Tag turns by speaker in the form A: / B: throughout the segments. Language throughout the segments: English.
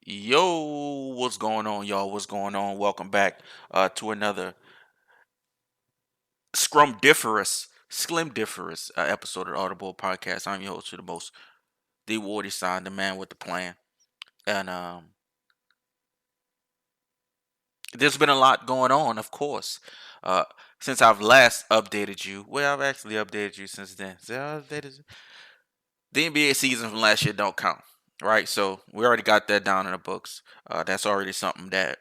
A: Yo, what's going on, y'all? What's going on? Welcome back to another Slimdiferous episode of the Audible Podcast. I'm your host to the most, the Wardy Sign, the man with the plan. And there's been a lot going on, of course. Uh, since I've last updated you. Well, I've actually updated you since then. The NBA season from last year don't count, right? So we already got that down in the books. That's already something that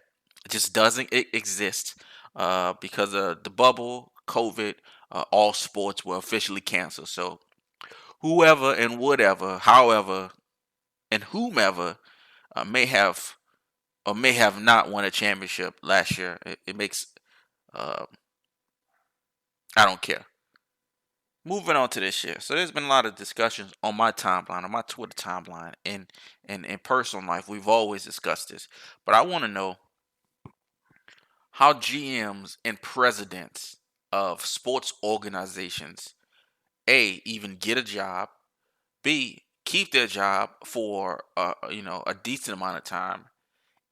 A: just doesn't exist because of the bubble, COVID. All sports were officially canceled. So whoever and whatever, however, and whomever may have or may have not won a championship last year, it makes uh, I don't care. Moving on to this year. So there's been a lot of discussions on my timeline, on my Twitter timeline, and in personal life. We've always discussed this. But I want to know how GMs and presidents of sports organizations, A, even get a job, B, keep their job for a decent amount of time,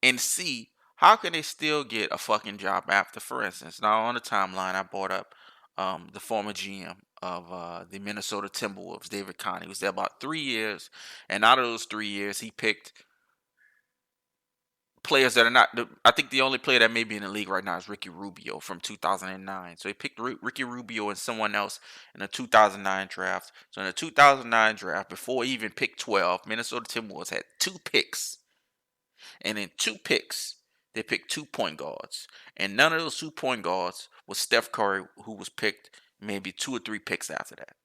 A: and C, how can they still get a fucking job after? For instance, now on the timeline, I brought up the former GM of the Minnesota Timberwolves, David Conn. He was there about 3 years, and out of those 3 years, he picked players that are not. I think the only player that may be in the league right now is Ricky Rubio from 2009. So he picked Ricky Rubio and someone else in the 2009 draft. So in the 2009 draft, before he even picked 12, Minnesota Timberwolves had two picks. And in two picks, they picked 2 point guards. And none of those 2 point guards was Steph Curry, who was picked maybe two or three picks after that.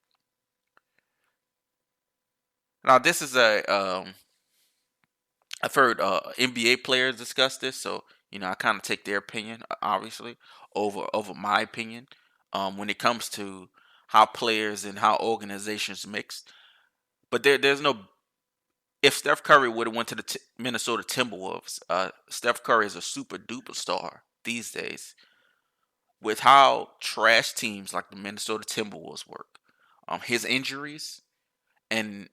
A: Now, this is I've heard NBA players discuss this, so I kind of take their opinion, obviously, over my opinion, when it comes to how players and how organizations mix. But there's no if Steph Curry would have went to the Minnesota Timberwolves. Steph Curry is a super duper star these days. With how trash teams like the Minnesota Timberwolves work, his injuries and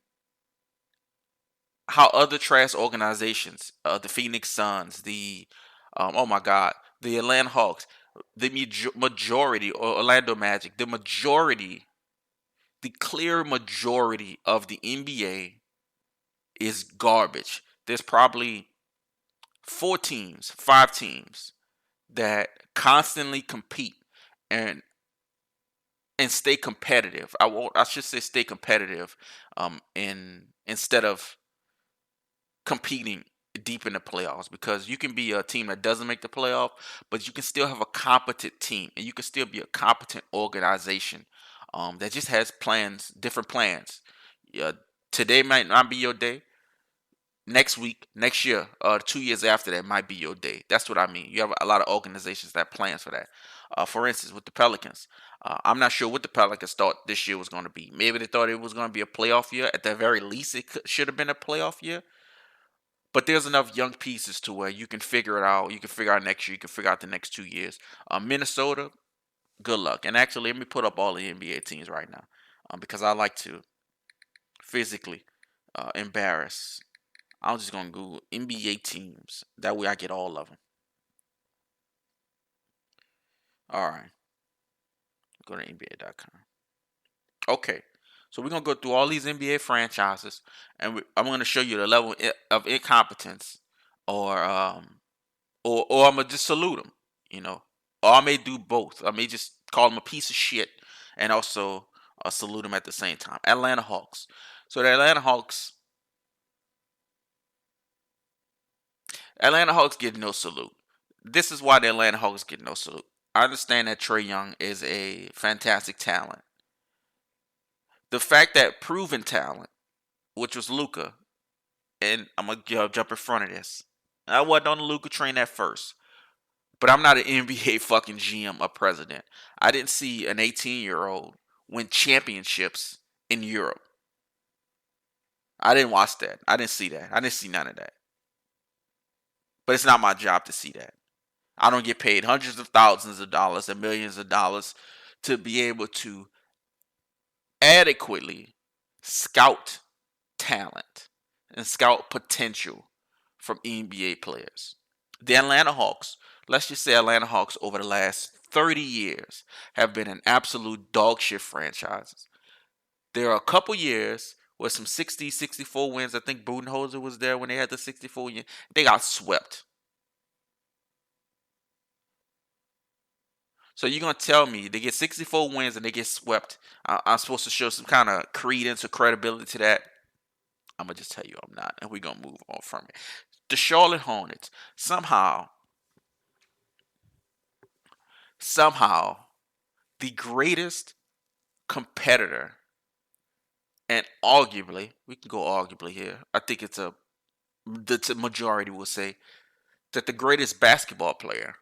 A: how other trash organizations, the Phoenix Suns, the oh my God, the Atlanta Hawks, the majority, or Orlando Magic, the clear majority of the NBA is garbage. There's probably 4 teams, 5 teams that constantly compete and stay competitive. I should say stay competitive, in instead of competing deep in the playoffs, because you can be a team that doesn't make the playoff, but you can still have a competent team and you can still be a competent organization that just has plans, different plans. Yeah, today might not be your day. Next week, next year, 2 years after that might be your day. That's what I mean. You have a lot of organizations that plans for that. For instance, with the Pelicans, I'm not sure what the Pelicans thought this year was going to be. Maybe they thought it was going to be a playoff year. At the very least, it should have been a playoff year. But there's enough young pieces to where you can figure it out. You can figure out next year. You can figure out the next 2 years. Minnesota, good luck. And actually, let me put up all the NBA teams right now, because I like to physically embarrass. I'm just gonna Google NBA teams. That way, I get all of them. All right, go to NBA.com. Okay, so we're gonna go through all these NBA franchises, and I'm gonna show you the level of incompetence, or or I'm gonna just salute them. You know, or I may do both. I may just call them a piece of shit, and also salute them at the same time. Atlanta Hawks. So the Atlanta Hawks get no salute. This is why the Atlanta Hawks get no salute. I understand that Trey Young is a fantastic talent. The fact that proven talent, which was Luca, and I'm gonna jump in front of this. I wasn't on the Luca train at first, but I'm not an NBA fucking GM or president. I didn't see an 18-year-old win championships in Europe. I didn't watch that. I didn't see that. I didn't see none of that. But it's not my job to see that. I don't get paid hundreds of thousands of dollars and millions of dollars to be able to adequately scout talent and scout potential from NBA players. The Atlanta Hawks, let's just say Atlanta Hawks over the last 30 years have been an absolute dog shit franchise. There are a couple years with some 60, 64 wins. I think Budenholzer was there when they had the 64 year. They got swept. So you're gonna tell me they get 64 wins and they get swept? I'm supposed to show some kind of credence or credibility to that? I'm gonna just tell you I'm not, and we're gonna move on from it. The Charlotte Hornets somehow, the greatest competitor, and arguably, we can go arguably here. I think the majority will say that the greatest basketball player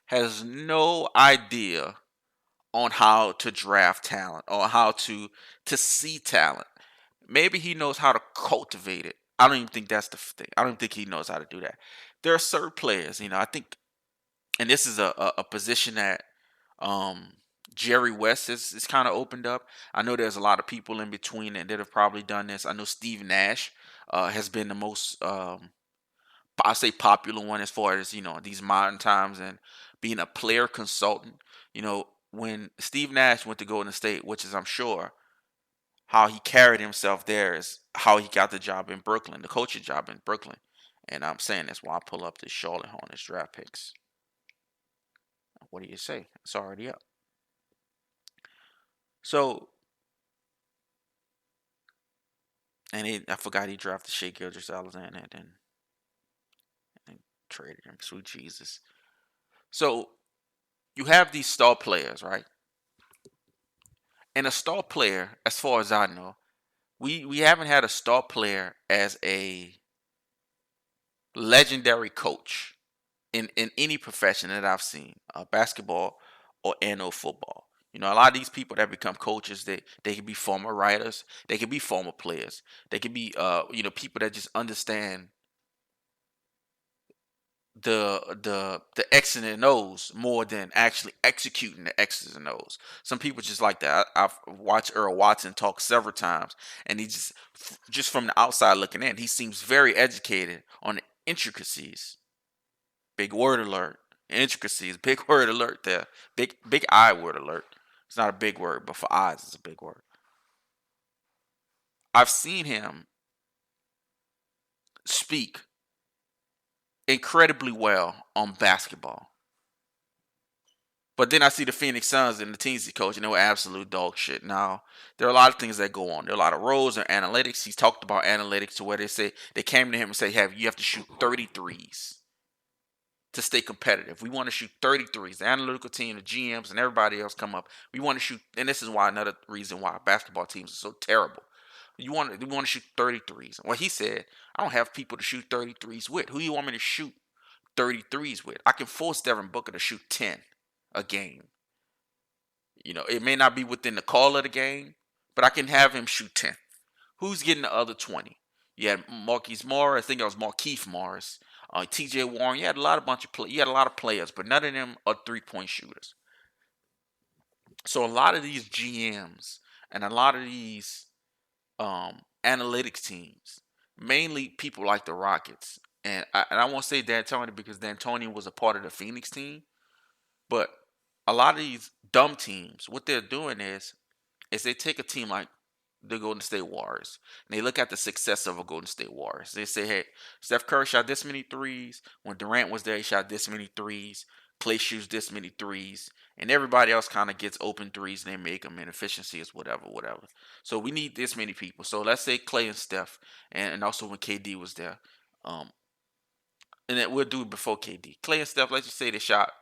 A: has no idea on how to draft talent or how to see talent. Maybe he knows how to cultivate it. I don't even think that's the thing. I don't think he knows how to do that. There are certain players, I think, and this is a position that um, Jerry West is kind of opened up. I know there's a lot of people in between that have probably done this. I know Steve Nash has been the most I say popular one as far as these modern times and being a player consultant. When Steve Nash went to Golden State, which is I'm sure how he carried himself there is how he got the job in Brooklyn, the coaching job in Brooklyn. And I'm saying this while I pull up the Charlotte Hornets draft picks. What do you say? It's already up. So, I forgot he drafted Shea Gilgeous-Alexander and traded him. Sweet Jesus. So you have these star players, right? And a star player, as far as I know, we haven't had a star player as a legendary coach in any profession that I've seen, basketball or football. A lot of these people that become coaches, they can be former writers, they can be former players, they can be people that just understand the X's and O's more than actually executing the X's and O's. Some people just like that. I've watched Earl Watson talk several times, and he just from the outside looking in, he seems very educated on the intricacies. Big word alert. Intricacies. Big word alert there. Big I word alert. It's not a big word, but for eyes, it's a big word. I've seen him speak incredibly well on basketball. But then I see the Phoenix Suns and the teams he coached, and they were absolute dog shit. Now, there are a lot of things that go on. There are a lot of roles and analytics. He's talked about analytics to where they came to him and say, "Hey, you have to shoot 33s to stay competitive. We want to shoot 33s." The analytical team, the GMs, and everybody else come up. We want to shoot, and this is why another reason why basketball teams are so terrible. We want to shoot 33s. Well, he said, "I don't have people to shoot 33s with. Who do you want me to shoot 33s with? I can force Devin Booker to shoot 10 a game. It may not be within the call of the game, but I can have him shoot 10. Who's getting the other 20? You had Marquise Morris. I think it was Markieff Morris. T.J. Warren. You had you had a lot of players, but none of them are 3-point shooters. So a lot of these GMs and a lot of these analytics teams, mainly people like the Rockets, and I won't say D'Antoni because D'Antoni was a part of the Phoenix team, but a lot of these dumb teams, what they're doing is they take a team like the Golden State Warriors and they look at the success of a Golden State Warriors. They say, hey, Steph Curry shot this many threes. When Durant was there, he shot this many threes. Clay shoots this many threes. And everybody else kind of gets open threes and they make them, and efficiency is whatever. So we need this many people. So let's say Clay and Steph, and also when KD was there. Um, and then we'll do it before KD. Clay and Steph, let's just say they shot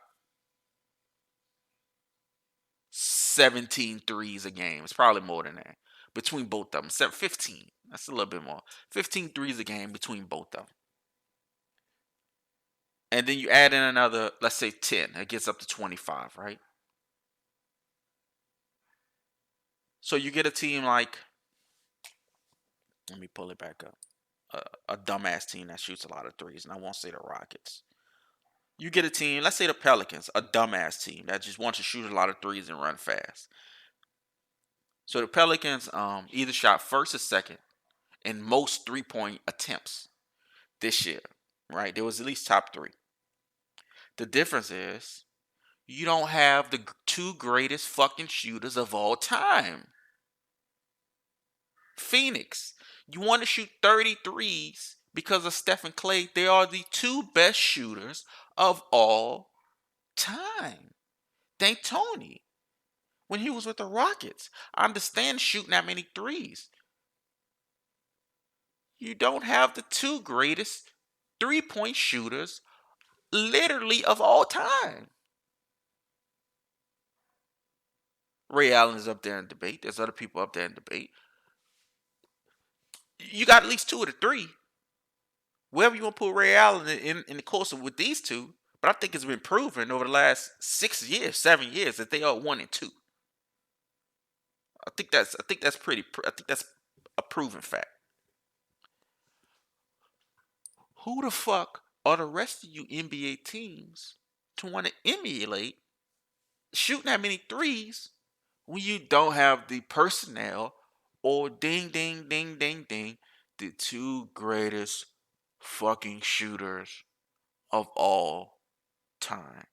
A: 17 threes a game. It's probably more than that between both of them. 15. That's a little bit more. 15 threes a game between both of them. And then you add in another, let's say 10. It gets up to 25, right? So you get a team like, let me pull it back up. A dumbass team that shoots a lot of threes, and I won't say the Rockets. You get a team, let's say the Pelicans, a dumbass team that just wants to shoot a lot of threes and run fast. So the Pelicans either shot first or second in most 3-point attempts. this year, right? There was at least top 3. The difference is you don't have the 2 greatest fucking shooters of all time. Phoenix, you want to shoot 33s because of Stephen Clay. They are the 2 best shooters of all time. D'Antoni, when he was with the Rockets, I understand shooting that many threes. You don't have the 2 greatest 3-point shooters literally of all time. Ray Allen is up there in debate. There's other people up there in debate. You got at least 2 of the 3. Wherever you want to put Ray Allen in the course of with these 2, but I think it's been proven over the last 6 years, 7 years that they are 1 and 2. I think that's a proven fact. Who the fuck are the rest of you NBA teams to want to emulate shooting that many threes when you don't have the personnel or ding ding ding ding ding the 2 greatest fucking shooters of all time?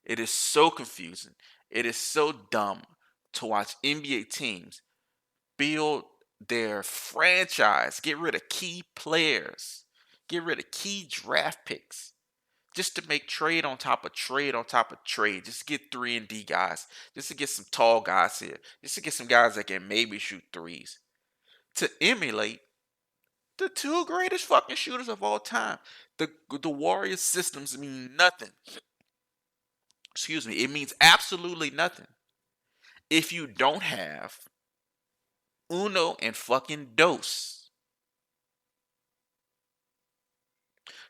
A: It is so confusing. It is so dumb to watch NBA teams build their franchise, get rid of key players, get rid of key draft picks, just to make trade on top of trade on top of trade, just to get 3 and D guys, just to get some tall guys here, just to get some guys that can maybe shoot threes, to emulate the 2 greatest fucking shooters of all time. The Warriors systems mean nothing. Excuse me, it means absolutely nothing if you don't have uno and fucking dos.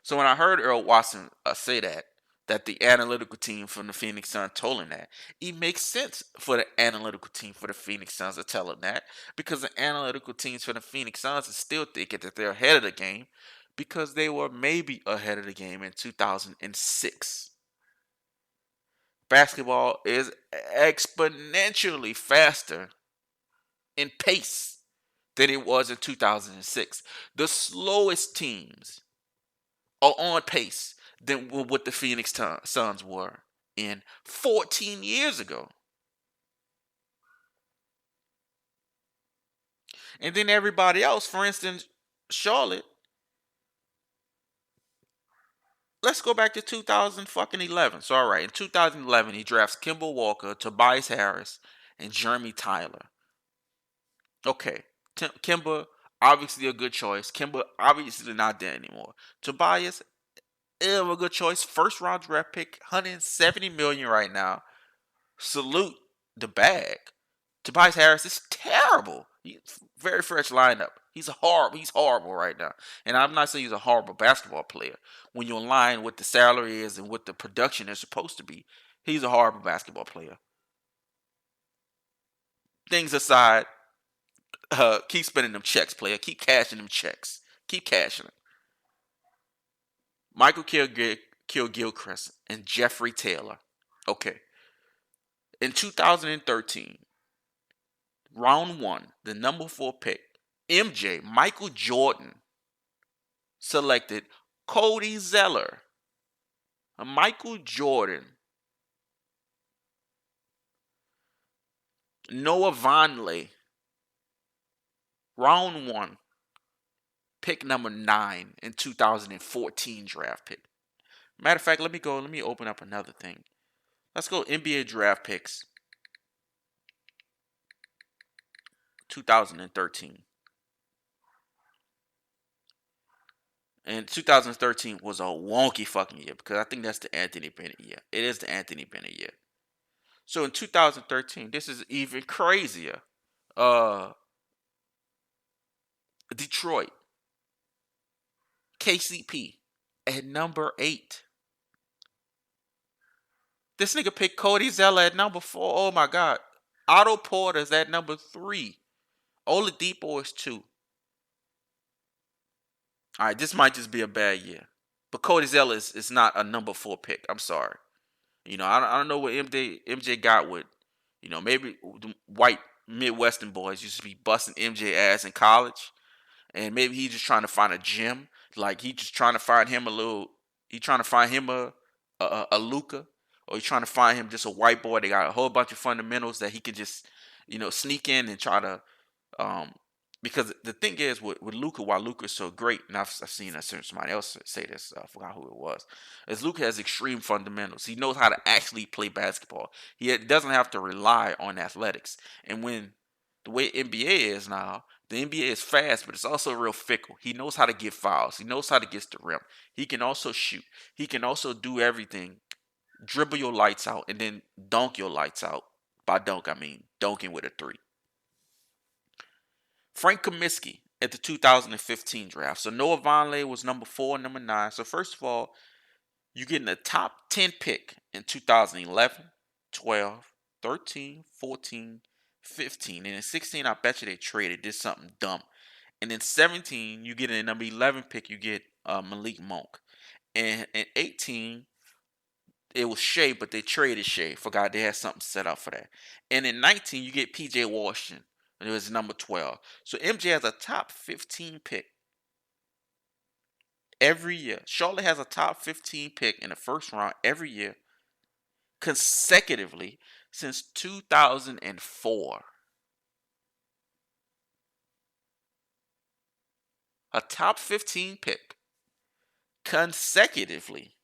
A: So when I heard Earl Watson say that the analytical team from the Phoenix Suns told him that, it makes sense for the analytical team for the Phoenix Suns to tell him that, because the analytical teams for the Phoenix Suns are still thinking that they're ahead of the game because they were maybe ahead of the game in 2006. Basketball is exponentially faster in pace than it was in 2006. The slowest teams are on pace than what the Phoenix Suns were in 14 years ago. And then everybody else, for instance, Charlotte. Let's go back to 2011. So, all right, in 2011, he drafts Kemba Walker, Tobias Harris, and Jeremy Tyler. Okay, Kemba, obviously a good choice. Kemba, obviously not there anymore. Tobias, a good choice. First round draft pick, $170 million right now. Salute the bag. Tobias Harris is terrible. He's very fresh lineup. He's horrible right now. And I'm not saying he's a horrible basketball player. When you align what the salary is and what the production is supposed to be, he's a horrible basketball player. Things aside, keep spending them checks, player. Keep cashing them checks. Keep cashing them. Michael Kidd-Gilchrist and Jeffrey Taylor. Okay. In 2013, round 1, the number 4 pick, MJ, Michael Jordan, selected Cody Zeller. Michael Jordan, Noah Vonleh, round 1, pick number 9 in 2014 draft pick. Matter of fact, let me open up another thing. Let's go NBA draft picks 2013. And 2013 was a wonky fucking year because I think that's the Anthony Bennett year. It is the Anthony Bennett year. So in 2013, this is even crazier. Detroit, KCP at number 8. This nigga picked Cody Zeller at number 4. Oh my God. Otto Porter's at number 3. Oladipo is 2. All right, this might just be a bad year. But Cody Zeller is not a number 4 pick. I'm sorry. You know, I don't know what MJ got with, you know, maybe the white Midwestern boys used to be busting MJ ass in college. And maybe he's just trying to find a gym Like he just trying to find him a little. He trying to find him a Luca, or he trying to find him just a white boy. They got a whole bunch of fundamentals that he can just sneak in and try to um, because the thing is with Luca, why Luca is so great, and I've seen somebody else say this, I forgot who it was, is Luca has extreme fundamentals. He knows how to actually play basketball. Doesn't have to rely on athletics. And when the way NBA is now, the NBA is fast, but it's also real fickle. He knows how to get fouls. He knows how to get to the rim. He can also shoot. He can also do everything. Dribble your lights out and then dunk your lights out. By dunk, I mean dunking with a three. Frank Kaminsky at the 2015 draft. So Noah Vonleh was number 4 and number 9. So first of all, you getting the top 10 pick in 2011, 12, 13, 14, 15. And in 16, I bet you they traded, did something dumb. And in 17, you get a number 11 pick, you get Malik Monk. And in 18, it was Shea, but they traded Shea. Forgot they had something set up for that. And in 19, you get PJ Washington. And it was number 12. So MJ has a top 15 pick every year. Charlotte has a top 15 pick in the first round every year consecutively since 2004. A top 15 pick consecutively.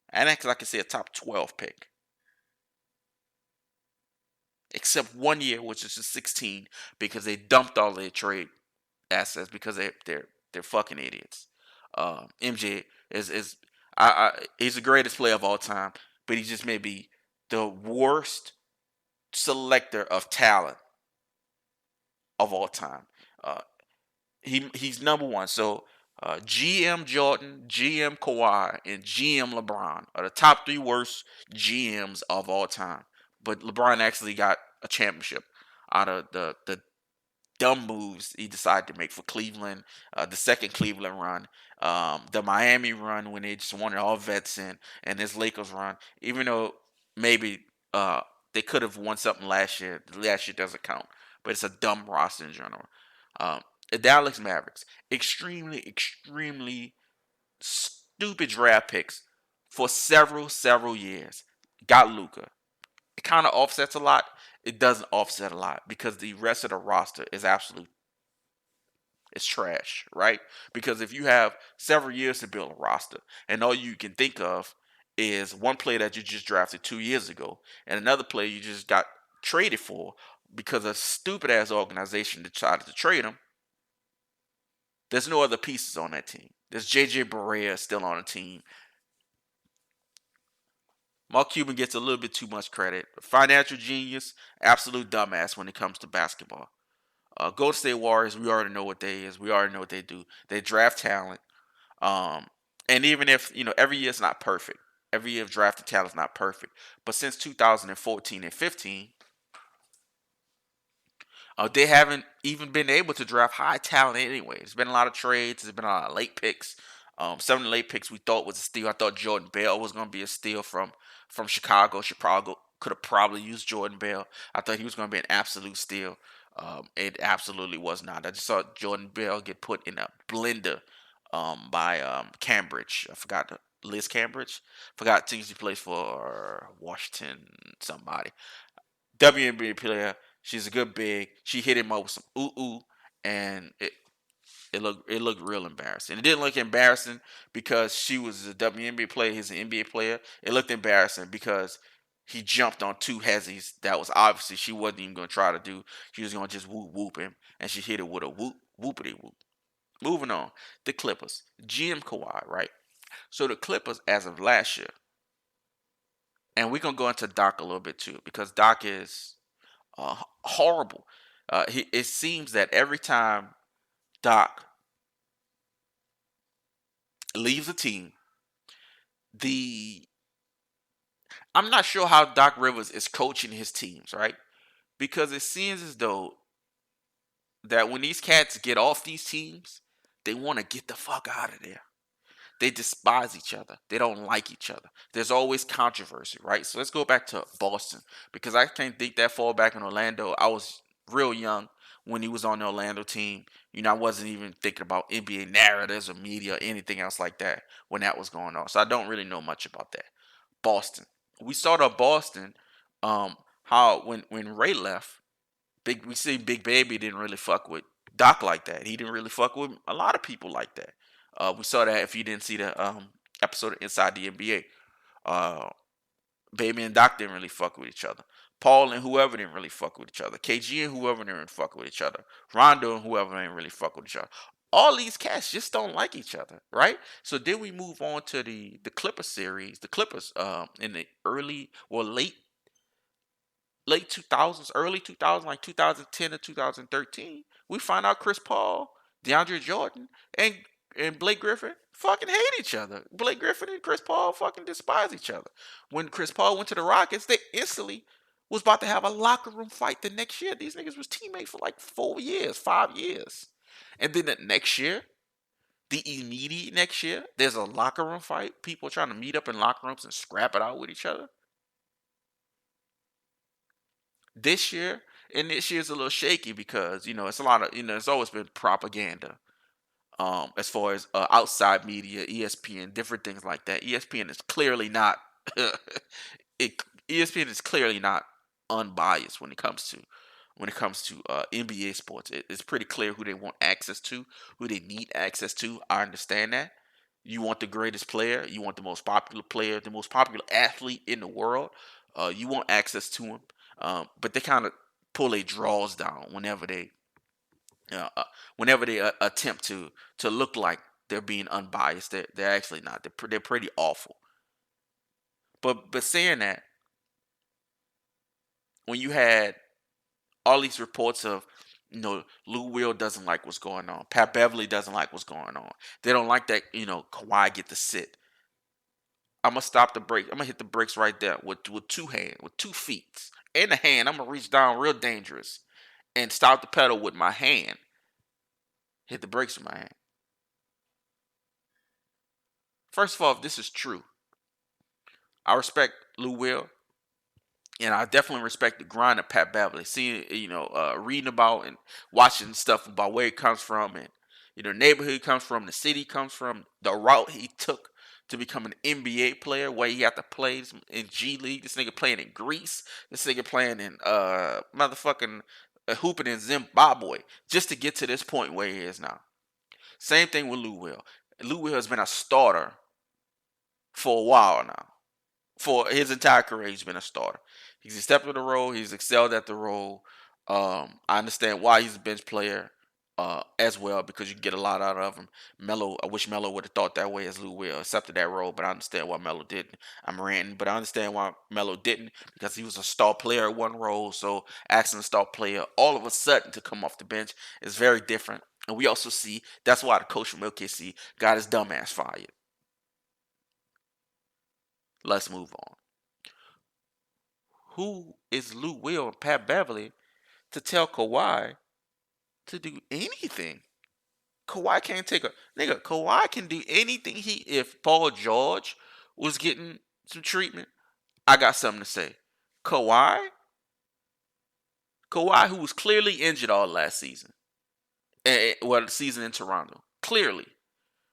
A: And actually, I can say a top 12 pick. Except one year, which is the 16, because they dumped all their trade assets because they're fucking idiots. MJ is he's the greatest player of all time, but he just may be the worst selector of talent of all time. Uh, he's number one. So GM Jordan, GM Kawhi, and GM LeBron are the top 3 worst GMs of all time. But LeBron actually got a championship out of the dumb moves he decided to make for Cleveland, the second Cleveland run, the Miami run when they just wanted all vets in, and this Lakers run. Even though maybe they could have won something last year, the last year doesn't count, but it's a dumb roster in general. Um, the Dallas Mavericks, extremely stupid draft picks for several years. Got Luca. It kind of offsets a lot. It doesn't offset a lot because the rest of the roster is it's trash, right? Because if you have several years to build a roster and all you can think of is one player that you just drafted 2 years ago and another player you just got traded for because a stupid ass organization decided to trade him, there's no other pieces on that team. There's JJ Barea still on the team. Mark Cuban gets a little bit too much credit. Financial genius, absolute dumbass when it comes to basketball. Golden State Warriors, we already know what they is. We already know what they do. They draft talent. Um, and even if, every year it's not perfect. Every year of drafted talent is not perfect. But since 2014 and 15, they haven't even been able to draft high talent anyway. There's been a lot of trades. There's been a lot of late picks. Some of the late picks we thought was a steal. I thought Jordan Bell was going to be a steal from Chicago. Chicago could have probably used Jordan Bell. I thought he was going to be an absolute steal. It absolutely was not. I just saw Jordan Bell get put in a blender by Cambridge. I forgot Liz Cambridge. Forgot things he plays for Washington somebody. WNBA player. She's a good big. She hit him up with some ooh, and it looked real embarrassing. It didn't look embarrassing because she was a WNBA player. He's an NBA player. It looked embarrassing because he jumped on 2 hezzies that was obviously she wasn't even going to try to do. She was going to just whoop him, and she hit it with a whoopity whoop. Moving on, the Clippers, GM Kawhi, right? So the Clippers, as of last year, and we're gonna go into Doc a little bit too because Doc is horrible. It seems that every time Doc leaves a team, the I'm not sure how Doc Rivers is coaching his teams, right? Because it seems as though that when these cats get off these teams, they want to get the fuck out of there. They despise each other. They don't like each other. There's always controversy, right? So let's go back to Boston because I can't think that far back in Orlando. I was real young when he was on the Orlando team. I wasn't even thinking about NBA narratives or media or anything else like that when that was going on. So I don't really know much about that. Boston. We started off Boston. How when Ray left, we see Big Baby didn't really fuck with Doc like that. He didn't really fuck with a lot of people like that. We saw that if you didn't see the episode of Inside the NBA. Uh, Baby and Doc didn't really fuck with each other. Paul and whoever didn't really fuck with each other. KG and whoever didn't really fuck with each other. Rondo and whoever didn't really fuck with each other. All these cats just don't like each other, right? So then we move on to the Clippers series. The Clippers in the late 2000s, early 2000s, like 2010 to 2013, we find out Chris Paul, DeAndre Jordan, and Blake Griffin fucking hate each other. Blake Griffin and Chris Paul fucking despise each other. When Chris Paul went to the Rockets, they instantly was about to have a locker room fight the next year. These niggas was teammates for like 4 years, 5 years. And then the next year, the immediate next year, there's a locker room fight. People trying to meet up in locker rooms and scrap it out with each other. This year, and this year's a little shaky because it's a lot of it's always been propaganda. As far as outside media, ESPN, different things like that. ESPN is clearly not it. ESPN is clearly not unbiased when it comes to NBA sports. It's pretty clear who they want access to, who they need access to. I understand that. You want the greatest player, you want the most popular player, the most popular athlete in the world. You want access to him, but they kind of pull their draws down uh, uh, whenever they attempt to look like they're being unbiased. They're actually not. They're pretty awful. But saying that, when you had all these reports of Lou Will doesn't like what's going on. Pat Beverly doesn't like what's going on. They don't like that, Kawhi get to sit. I'm gonna stop the brake. I'm gonna hit the brakes right there with two hands, with 2 feet. In the hand, I'm gonna reach down real dangerous and stop the pedal with my hand. Hit the brakes with my hand. First of all, if this is true, I respect Lou Will. And I definitely respect the grind of Pat Beverly. Seeing, reading about and watching stuff about where he comes from, and the neighborhood he comes from, the city he comes from, the route he took to become an NBA player, where he had to play in G League. This nigga playing in Greece. This nigga playing in motherfucking hooping in Zimbabwe just to get to this point where he is now. Same thing with Lou Will. Lou Will has been a starter for a while now. For his entire career, he's been a starter. He's accepted the role. He's excelled at the role. I understand why he's a bench player as well, because you get a lot out of him. Melo, I wish Melo would have thought that way as Lou Will, accepted that role, but I understand why Melo didn't. I'm ranting, but I understand why Melo didn't, because he was a star player at one role. So asking a star player all of a sudden to come off the bench is very different. And we also see that's why the coach from OKC got his dumbass fired. Let's move on. Who is Lou Will and Pat Beverly to tell Kawhi to do anything? Kawhi can't take a nigga. Kawhi can do anything. If Paul George was getting some treatment, I got something to say. Kawhi, who was clearly injured all last season, the season in Toronto,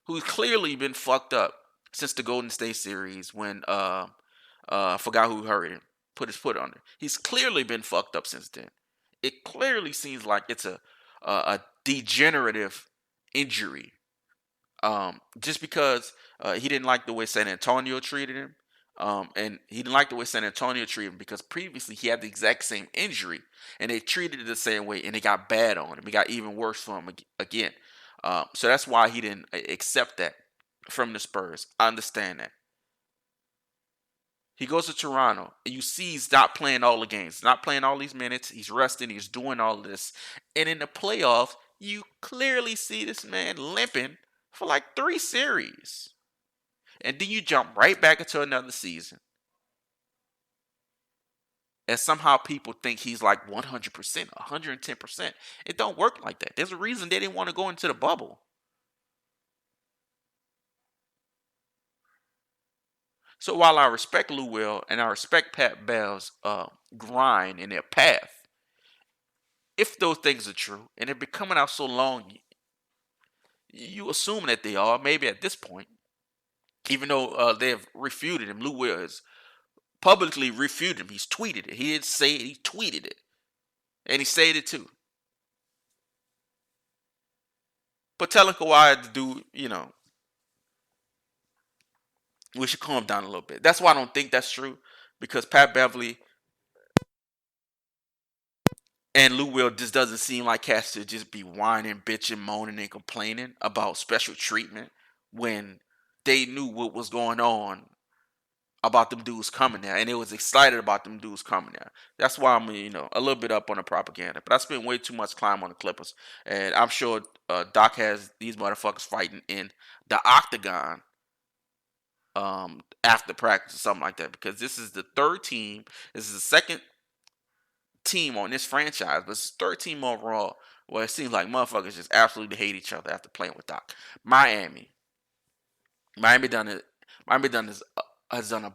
A: who's clearly been fucked up since the Golden State series when I forgot who hurt him, put his foot on it. He's clearly been fucked up since then. It clearly seems like it's a degenerative injury. Just because he didn't like the way San Antonio treated him, and he didn't like the way San Antonio treated him because previously he had the exact same injury, and they treated it the same way, and it got bad on him. It got even worse for him again. So that's why he didn't accept that from the Spurs. I understand that. He goes to Toronto, and you see he's not playing all the games, not playing all these minutes. He's resting, he's doing all of this. And in the playoffs, you clearly see this man limping for like 3 series. And then you jump right back into another season. And somehow people think he's like 100%, 110%. It don't work like that. There's a reason they didn't want to go into the bubble. So while I respect Lou Will and I respect Pat Bell's grind and their path, if those things are true and they've been coming out so long, you assume that they are. Maybe at this point, even though they have refuted him, Lou Will has publicly refuted him. He's tweeted it. He didn't say it. He tweeted it, and he said it too. But telling Kawhi to do, we should calm down a little bit. That's why I don't think that's true, because Pat Beverly and Lou Will just doesn't seem like cats to just be whining, bitching, moaning, and complaining about special treatment when they knew what was going on about them dudes coming there, and they was excited about them dudes coming there. That's why I'm, a little bit up on the propaganda. But I spent way too much time on the Clippers, and I'm sure Doc has these motherfuckers fighting in the octagon after practice or something like that, because this is the third team. This is the second team on this franchise, but it's the third team overall where it seems like motherfuckers just absolutely hate each other after playing with Doc. Miami. Miami done it. Miami done this has done a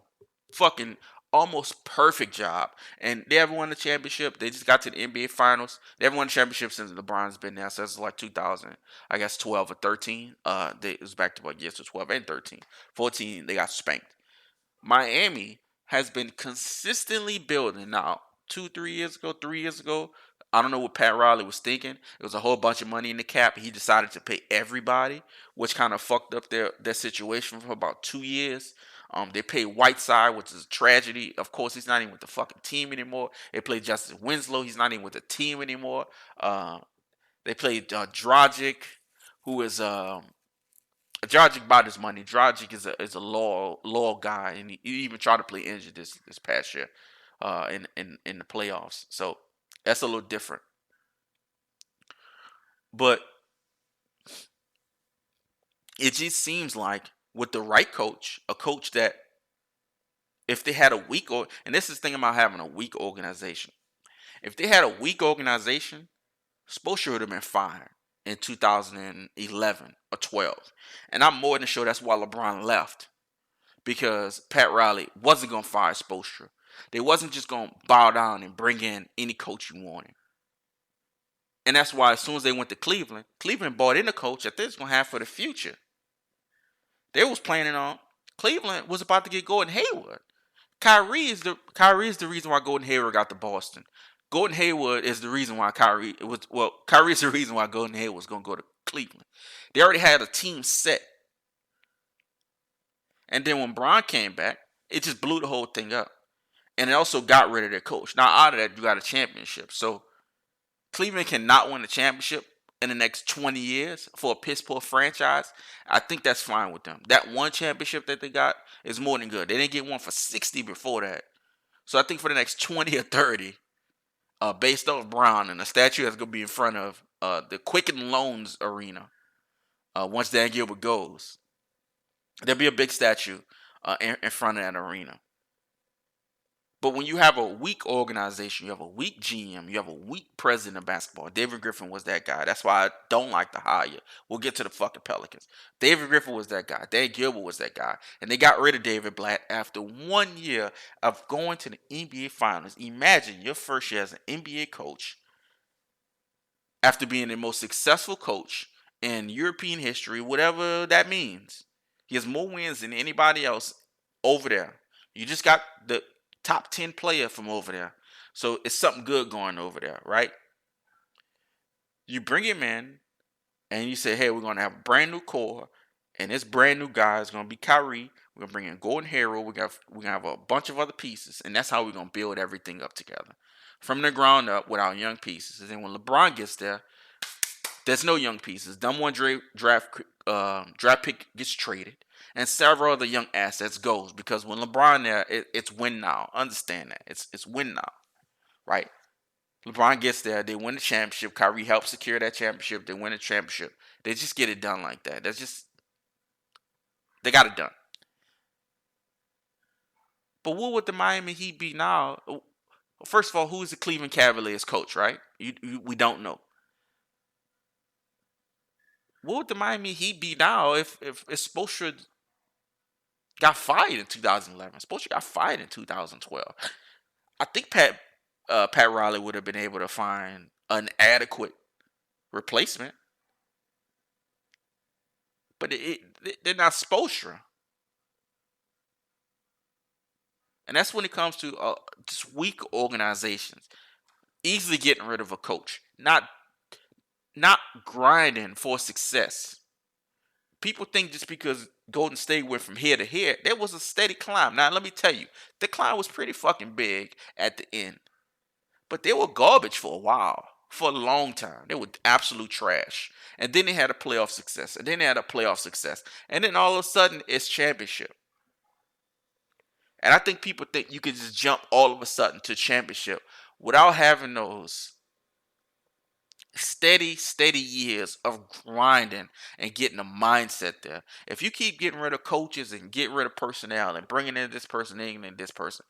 A: fucking almost perfect job, and they haven't won the championship. They just got to the NBA Finals. They haven't won the championship since LeBron's been there. So it's like 2000, I guess 12 or 13. It was back to years to 12 and 13. 14, they got spanked. Miami has been consistently building now. 3 years ago. I don't know what Pat Riley was thinking. It was a whole bunch of money in the cap. He decided to pay everybody, which kind of fucked up their situation for about 2 years. They paid Whiteside, which is a tragedy. Of course, he's not even with the fucking team anymore. They played Justice Winslow. He's not even with the team anymore. They played Dragic, who is Dragic bought his money. Dragic is a law guy, and he even tried to play injured this past year in the playoffs. So that's a little different. But it just seems like with the right coach, a coach that if they had a weak and this is the thing about having a weak organization. If they had a weak organization, Spoelstra would have been fired in 2011 or 12. And I'm more than sure that's why LeBron left. Because Pat Riley wasn't going to fire Spoelstra. They wasn't just going to bow down and bring in any coach you wanted. And that's why as soon as they went to Cleveland bought in a coach that they're going to have for the future. They was planning on, Cleveland was about to get Gordon Hayward. Kyrie is the reason why Gordon Hayward got to Boston. Gordon Hayward is the reason why Kyrie is the reason why Gordon Hayward was going to go to Cleveland. They already had a team set. And then when Bron came back, it just blew the whole thing up. And it also got rid of their coach. Now, out of that, you got a championship. So, Cleveland cannot win a championship in the next 20 years for a piss-poor franchise. I think that's fine with them. That one championship that they got is more than good. They didn't get one for 60 before that. So, I think for the next 20 or 30, based off Brown, and the statue that's going to be in front of the Quicken Loans Arena once Dan Gilbert goes. There'll be a big statue in front of that arena. But when you have a weak organization, you have a weak GM, you have a weak president of basketball. David Griffin was that guy. That's why I don't like the hire. We'll get to the fucking Pelicans. David Griffin was that guy. Dan Gilbert was that guy. And they got rid of David Blatt after 1 year of going to the NBA Finals. Imagine your first year as an NBA coach after being the most successful coach in European history, whatever that means. He has more wins than anybody else over there. You just got the top 10 player from over there. So it's something good going over there, right? You bring him in and you say, hey, we're going to have a brand new core. And this brand new guy is going to be Kyrie. We're going to bring in Gordon Hayward. We're going to have a bunch of other pieces. And that's how we're going to build everything up together. From the ground up with our young pieces. And then when LeBron gets there, there's no young pieces. Number one draft pick gets traded. And several other young assets goes. Because when LeBron there, it's win now. Understand that. It's win now. Right? LeBron gets there. They win the championship. Kyrie helps secure that championship. They win the championship. They just get it done like that. They got it done. But what would the Miami Heat be now? First of all, who is the Cleveland Cavaliers coach, right? We don't know. What would the Miami Heat be now if Spoelstra got fired in 2011? Spoelstra got fired in 2012. I think Pat Riley would have been able to find an adequate replacement. But they're not Spoelstra. And that's when it comes to just weak organizations. Easily getting rid of a coach. Not grinding for success. People think just because Golden State went from here to here, there was a steady climb. Now, let me tell you, the climb was pretty fucking big at the end. But they were garbage for a while, for a long time. They were absolute trash. And then they had a playoff success. And then they had a playoff success. And then all of a sudden, it's championship. And I think people think you can just jump all of a sudden to championship without having those steady years of grinding and getting a mindset there. If you keep getting rid of coaches and get rid of personnel and bringing in this person and this person,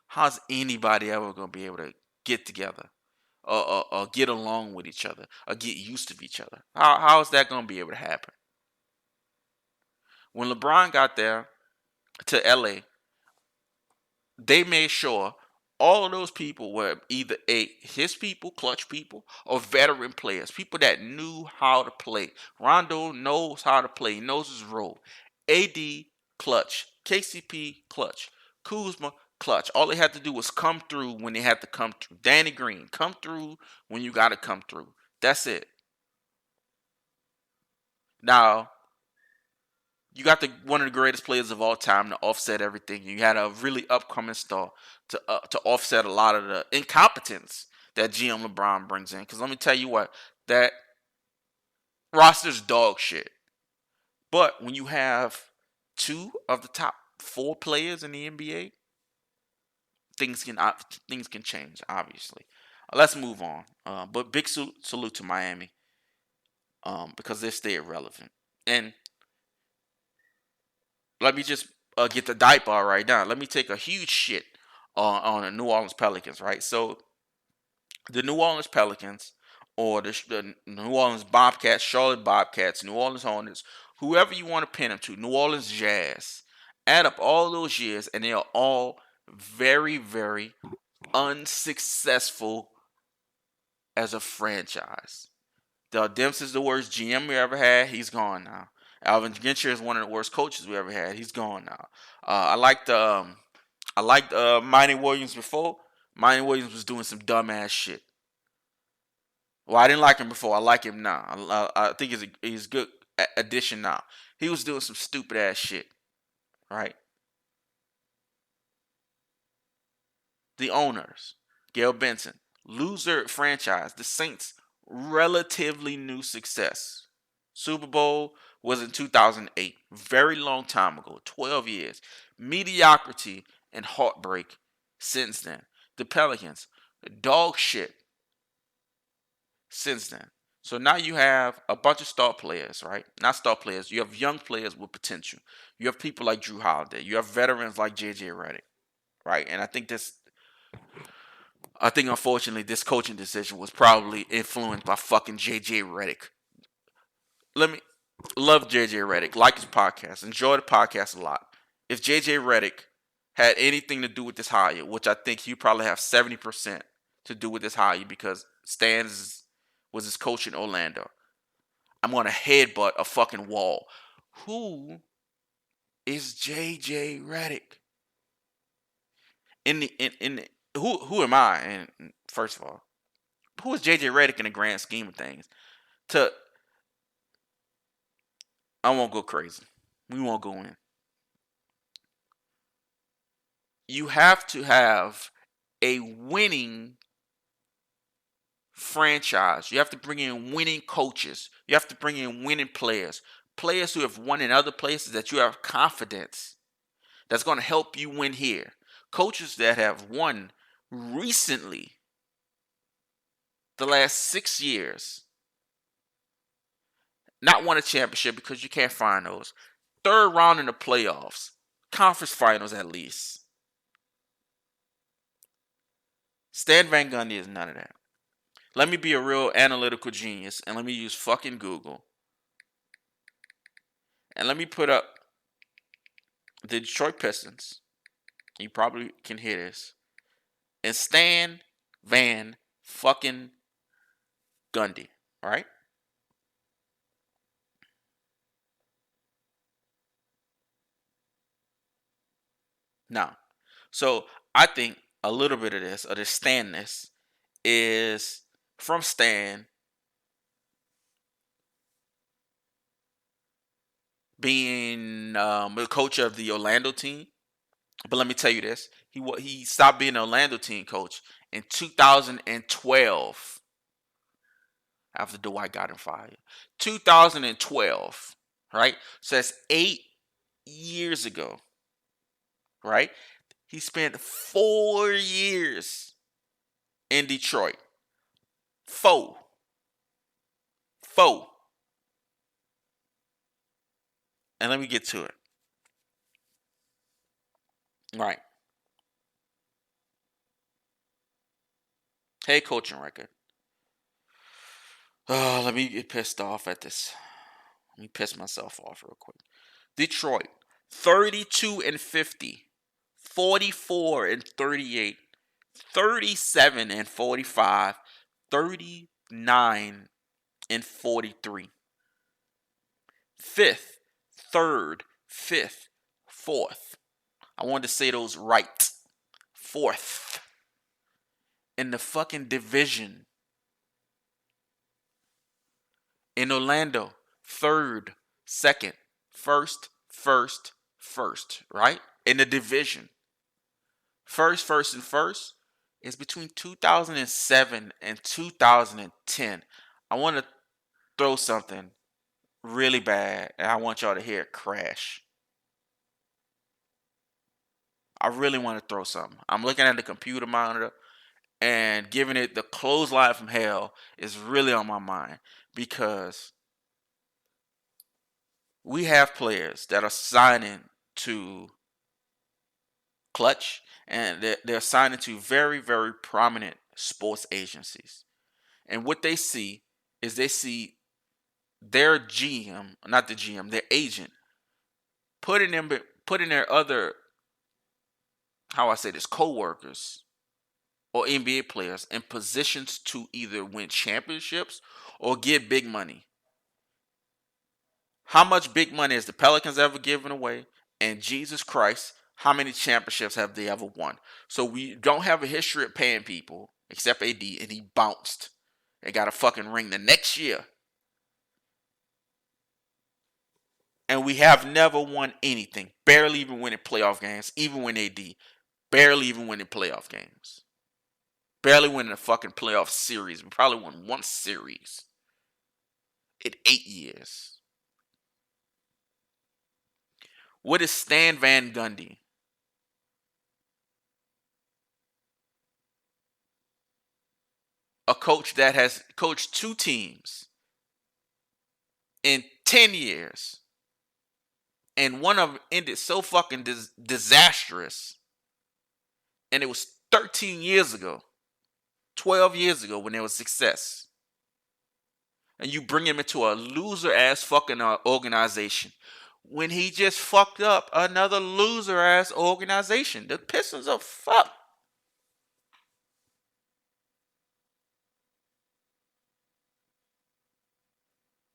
A: how's anybody ever going to be able to get together or get along with each other or get used to each other? How is that going to be able to happen? When LeBron got there to LA, they made sure all of those people were either his people, clutch people, or veteran players, people that knew how to play. Rondo knows how to play, he knows his role. AD, clutch. KCP, clutch. Kuzma, clutch. All they had to do was come through when they had to come through. Danny Green, come through when you got to come through. That's it. Now, you got one of the greatest players of all time to offset everything. You had a really upcoming star to offset a lot of the incompetence that GM LeBron brings in. Because let me tell you what, that roster's dog shit. But when you have two of the top 4 players in the NBA, things can change. Obviously, let's move on. But big salute to Miami, because they stay relevant. And let me just get the diaper right now. Let me take a huge shit on the New Orleans Pelicans, right? So the New Orleans Pelicans, or the New Orleans Bobcats, Charlotte Bobcats, New Orleans Hornets, whoever you want to pin them to, New Orleans Jazz, add up all those years, and they are all very, very unsuccessful as a franchise. Dell Demps is the worst GM we ever had. He's gone now. Alvin Gentry is one of the worst coaches we ever had. He's gone now. I liked Monty Williams before. Monty Williams was doing some dumbass shit. Well, I didn't like him before. I like him now. I think he's a good addition now. He was doing some stupid ass shit, right? The owners, Gail Benson, loser franchise. The Saints, relatively new success. Super Bowl was in 2008. Very long time ago. 12 years. Mediocrity and heartbreak since then. The Pelicans, dog shit since then. So now you have a bunch of star players, right? Not star players. You have young players with potential. You have people like Drew Holiday. You have veterans like JJ Redick, right? And I think unfortunately this coaching decision was probably influenced by fucking JJ Redick. Love JJ Redick, like his podcast, enjoy the podcast a lot. If JJ Redick had anything to do with this hire, which I think he probably have 70% to do with this hire because Stans was his coach in Orlando, I'm gonna headbutt a fucking wall. Who is JJ Redick? Who am I? And first of all, who is JJ Redick in the grand scheme of things? I won't go crazy. We won't go in. You have to have a winning franchise. You have to bring in winning coaches. You have to bring in winning players. Players who have won in other places that you have confidence that's going to help you win here. Coaches that have won recently, the last 6 years, not won a championship because you can't find those. 3rd round in the playoffs, conference finals at least. Stan Van Gundy is none of that. Let me be a real analytical genius and let me use fucking Google. And let me put up the Detroit Pistons. You probably can hear this. And Stan Van fucking Gundy, right? Now, so I think a little bit of this, or this Stanness, is from Stan being the coach of the Orlando team. But let me tell you this: he stopped being an Orlando team coach in 2012 after Dwight got him fired. 2012, right? So that's 8 years ago, right? He spent 4 years in Detroit. Four. Four. And let me get to it. Right. Head coaching record. Oh, let me get pissed off at this. Let me piss myself off real quick. Detroit, 32 and 50, 44 and 38, 37 and 45, 39 and 43. Fifth, third, fifth, fourth. I wanted to say those right. Fourth in the fucking division. In Orlando, third, second, first, right? In the division. And first is between 2007 and 2010. I want to throw something really bad, and I want y'all to hear it crash. I really want to throw something. I'm looking at the computer monitor, and giving it the clothesline from hell is really on my mind because we have players that are signing to Clutch, and they're signing to very, very prominent sports agencies. And what they see is they see their GM, not the GM, their agent, putting their other, how I say this, co-workers or NBA players in positions to either win championships or get big money. How much big money has the Pelicans ever given away? And Jesus Christ, how many championships have they ever won? So we don't have a history of paying people except AD, and he bounced and got a fucking ring the next year. And we have never won anything. Barely even winning playoff games, even when AD. Barely even winning playoff games. Barely winning a fucking playoff series. We probably won one series in 8 years. What is Stan Van Gundy? A coach that has coached two teams in 10 years. And one of them ended so fucking disastrous. And it was 13 years ago, 12 years ago when there was success. And you bring him into a loser ass fucking organization when he just fucked up another loser ass organization. The Pistons are fucked.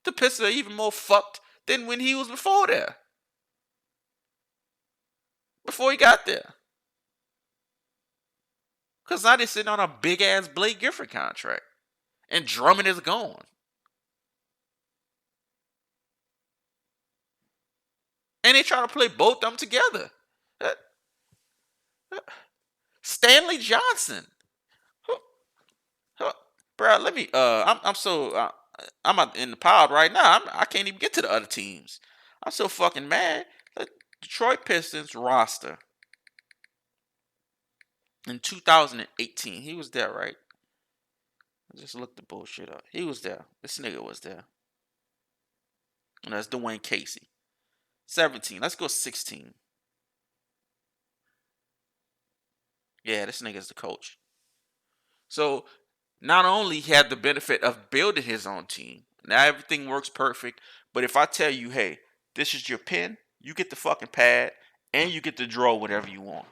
A: The Pistons are even more fucked than when he was before there. Before he got there. Because now they're sitting on a big ass Blake Griffin contract. And Drummond is gone. And they try to play both of them together. Stanley Johnson. Bro, let me. I'm so. I'm in the pod right now. I can't even get to the other teams. I'm so fucking mad. The Detroit Pistons roster in 2018. He was there, right? I just looked the bullshit up. He was there. This nigga was there. And that's Dwayne Casey. 17. Let's go 16. Yeah, this nigga's the coach. So not only he had the benefit of building his own team, now everything works perfect. But if I tell you, hey, this is your pen, you get the fucking pad, and you get to draw whatever you want.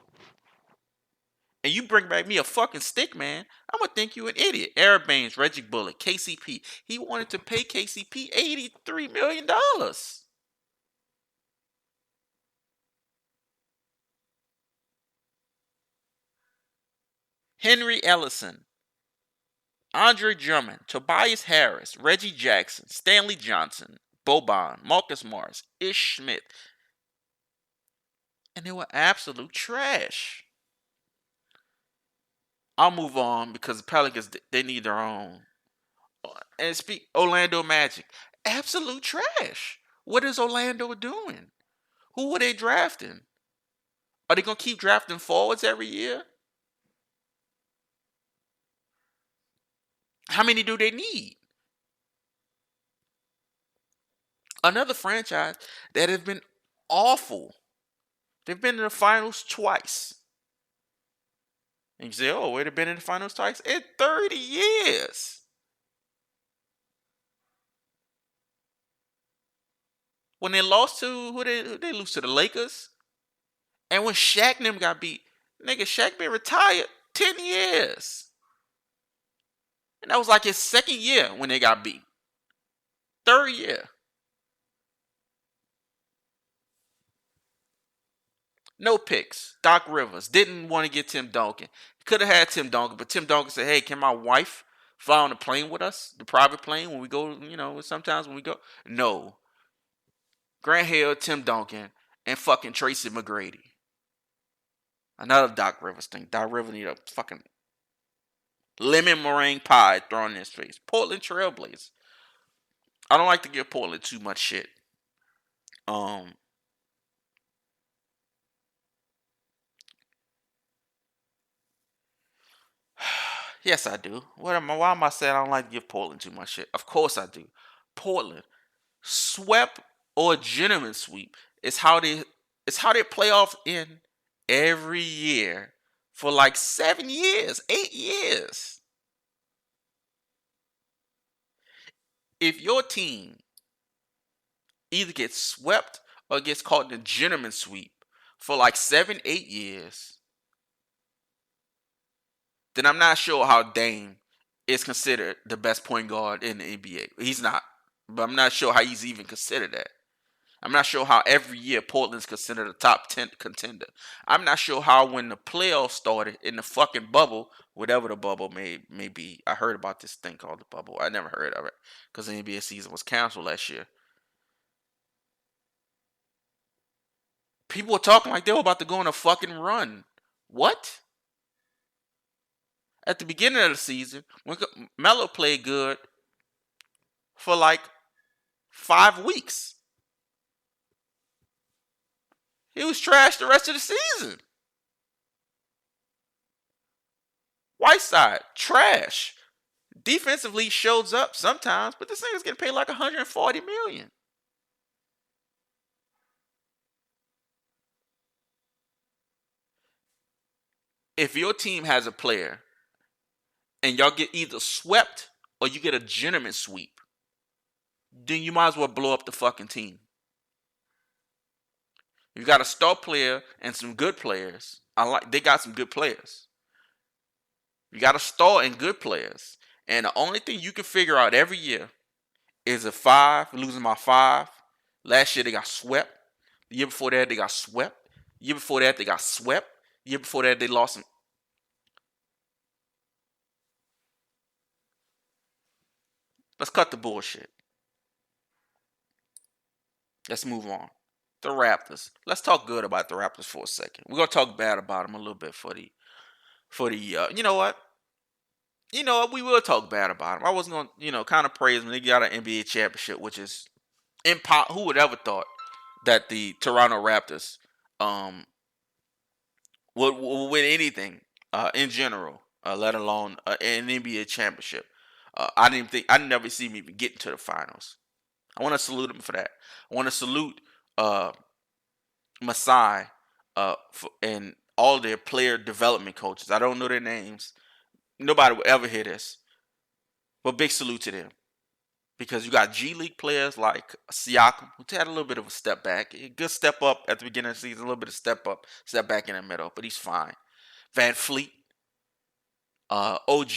A: and you bring back me a fucking stick man, I'm gonna think you an idiot. Eric Baines, Reggie Bullock, KCP. He wanted to pay KCP $83 million. Henry Ellison, Andre Drummond, Tobias Harris, Reggie Jackson, Stanley Johnson, Boban, Marcus Morris, Ish Smith, and they were absolute trash. I'll move on because the Pelicans they need their own. And speak Orlando Magic, absolute trash. What is Orlando doing? Who are they drafting? Are they gonna keep drafting forwards every year? How many do they need? Another franchise that has been awful. They've been in the finals twice. And you say, oh, wait, they've been in the finals twice in 30 years. When they lost to who they lose to the Lakers, and when Shaq and them got beat, nigga, Shaq been retired 10 years. And that was like his second year when they got beat. Third year. No picks. Doc Rivers didn't want to get Tim Duncan. Could have had Tim Duncan, but Tim Duncan said, hey, can my wife fly on the plane with us? The private plane when we go, sometimes when we go. No. Grant Hill, Tim Duncan, and fucking Tracy McGrady. Another Doc Rivers thing. Doc Rivers need a fucking lemon meringue pie thrown in his face. Portland Trailblazers. I don't like to give Portland too much shit. Yes, I do. Why am I saying I don't like to give Portland too much shit? Of course I do. Portland swept or gentleman sweep is how they playoffs in every year for like 7 years, 8 years. If your team either gets swept or gets caught in a gentleman sweep for like 7, 8 years, then I'm not sure how Dame is considered the best point guard in the NBA. He's not. But I'm not sure how he's even considered that. I'm not sure how every year Portland's considered a top 10 contender. I'm not sure how when the playoffs started in the fucking bubble, whatever the bubble may be. I heard about this thing called the bubble. I never heard of it because the NBA season was canceled last year. People were talking like they were about to go on a fucking run. What? At the beginning of the season, when Melo played good for like 5 weeks. He was trash the rest of the season. Whiteside, trash. Defensively shows up sometimes, but this nigga's getting paid like $140 million. If your team has a player and y'all get either swept or you get a gentleman sweep, then you might as well blow up the fucking team. You got a star player and some good players. They got some good players. You got a star and good players. And the only thing you can figure out every year is a 5, losing my 5. Last year they got swept. The year before that they got swept. The year before that they got swept. The year before that they lost some. Let's cut the bullshit. Let's move on. The Raptors. Let's talk good about the Raptors for a second. We're gonna talk bad about them a little bit for the. You know what? We will talk bad about them. I was gonna, kind of praise them. They got an NBA championship, which is who would ever thought that the Toronto Raptors would win anything in general, let alone an NBA championship. I never see them even get into the finals. I want to salute them for that. I want to salute Masai and all their player development coaches. I don't know their names. Nobody will ever hear this. But big salute to them. Because you got G League players like Siakam, who had a little bit of a step back. A good step up at the beginning of the season, a little bit of step back in the middle, but he's fine. Van Fleet, OG,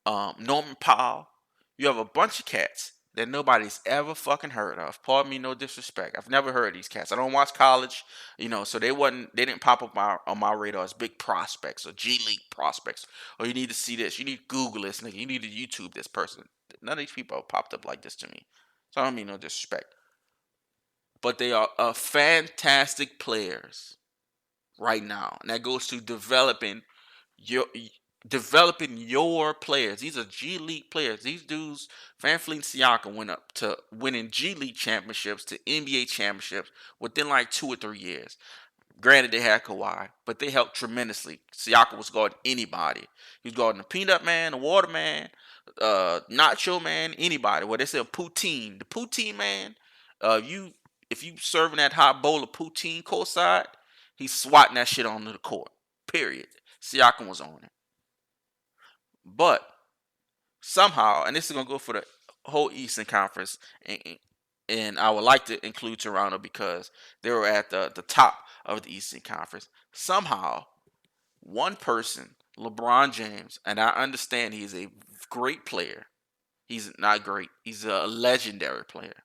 A: Norman Powell. You have a bunch of cats that nobody's ever fucking heard of. Pardon me, no disrespect. I've never heard of these cats. I don't watch college, so they didn't pop up on my radar as big prospects or G League prospects. Or you need to see this. You need to Google this, nigga. You need to YouTube this person. None of these people have popped up like this to me. So I don't mean no disrespect. But they are fantastic players right now. And that goes to your developing your players. These are G League players. These dudes, Van Fleet and Siakam, went up to winning G League championships to NBA championships within like 2 or 3 years. Granted, they had Kawhi, but they helped tremendously. Siakam was guarding anybody. He was guarding the Peanut Man, the Water Man, Nacho Man, anybody. Well, they said poutine. The poutine man, if you serving that hot bowl of poutine courtside, he's swatting that shit onto the court. Period. Siakam was on it. But somehow, and this is gonna go for the whole Eastern Conference, and I would like to include Toronto because they were at the top of the Eastern Conference. Somehow, one person, LeBron James, and I understand he's a great player. He's not great. He's a legendary player.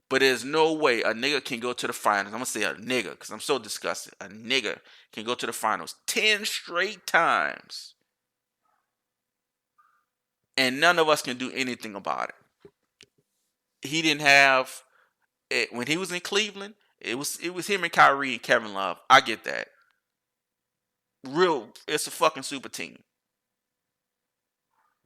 A: But there's no way a nigga can go to the finals. I'm gonna say a nigga because I'm so disgusted. A nigga can go to the finals 10 straight times, and none of us can do anything about it. He didn't have it when he was in Cleveland. It was him and Kyrie and Kevin Love. I get that. It's a fucking super team.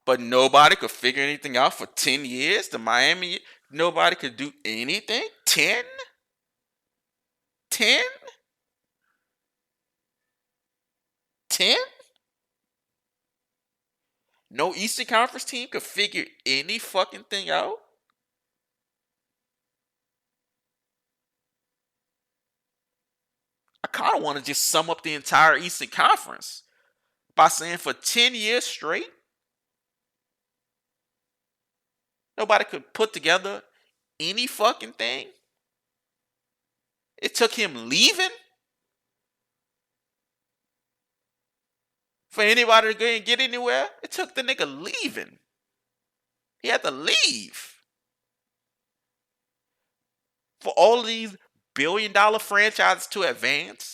A: But nobody could figure anything out for 10 years. The Miami, nobody could do anything. 10? 10? 10? No Eastern Conference team could figure any fucking thing out? I kind of want to just sum up the entire Eastern Conference by saying for 10 years straight, nobody could put together any fucking thing. It took him leaving for anybody to go and get anywhere. It took the nigga leaving. He had to leave. For all of these billion-dollar franchises to advance.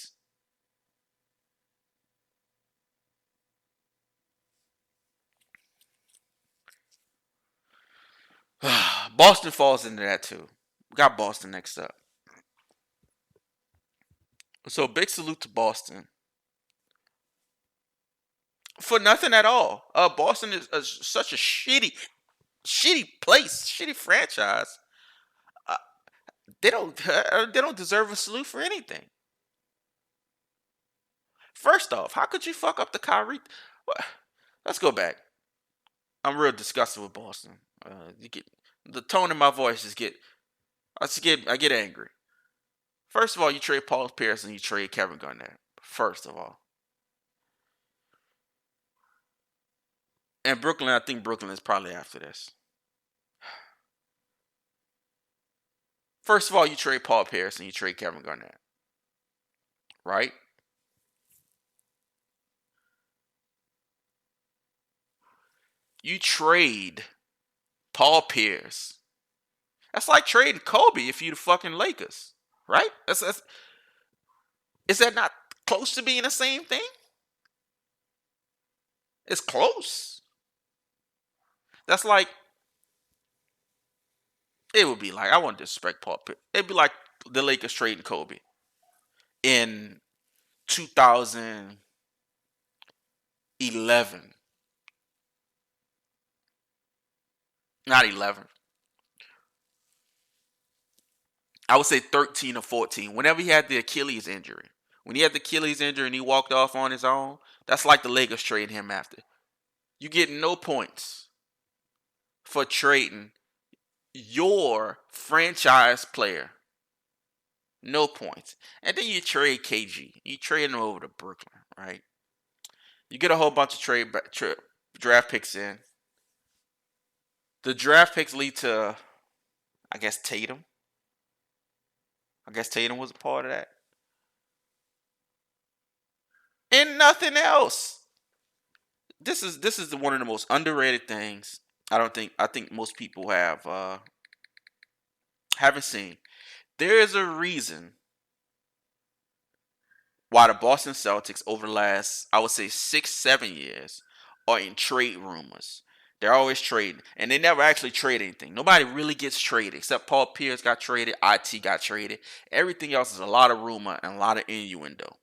A: Boston falls into that too. We got Boston next up. So big salute to Boston. For nothing at all. Boston is such a shitty place, shitty franchise. They don't deserve a salute for anything. First off, how could you fuck up the Kyrie? Let's go back. I'm real disgusted with Boston. You get the tone in my voice I get angry. First of all, you trade Paul Pierce and you trade Kevin Garnett. First of all, and Brooklyn, I think Brooklyn is probably after this. First of all, you trade Paul Pierce and you trade Kevin Garnett, right? You trade Paul Pierce. That's like trading Kobe if you the fucking Lakers, right? Is that not close to being the same thing? It's close. That's like it would be like I won't disrespect Paul Pierce. It'd be like the Lakers trading Kobe in 2011. Not 11. I would say 13 or 14. Whenever he had the Achilles injury. When he had the Achilles injury and he walked off on his own, that's like the Lakers trading him after. You get no points for trading your franchise player. No points. And then you trade KG. You trade him over to Brooklyn, right? You get a whole bunch of draft picks in. The draft picks lead to, I guess, Tatum. I guess Tatum was a part of that. and nothing else. This is one of the most underrated things. I think most people haven't seen. There is a reason why the Boston Celtics over the last, I would say, 6, 7 years are in trade rumors. They're always trading, and they never actually trade anything. Nobody really gets traded except Paul Pierce got traded, IT got traded. Everything else is a lot of rumor and a lot of innuendo.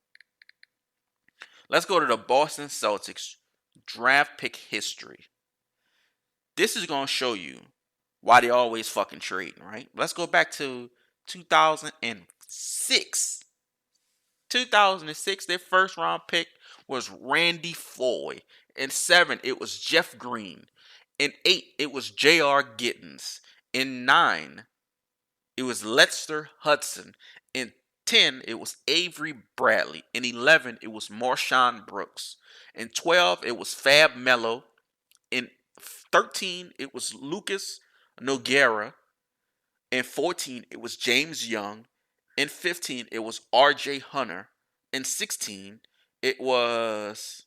A: Let's go to the Boston Celtics draft pick history. This is going to show you why they always fucking trading, right? Let's go back to 2006. 2006, their first round pick was Randy Foye. In 7, it was Jeff Green. In 8, it was J.R. Gittens. In 9, it was Lester Hudson. In 10, it was Avery Bradley. In 11, it was Marshawn Brooks. In 12, it was Fab Melo. In 13, it was Lucas Nogueira. In 14, it was James Young. In 15, it was R.J. Hunter. In 16, it was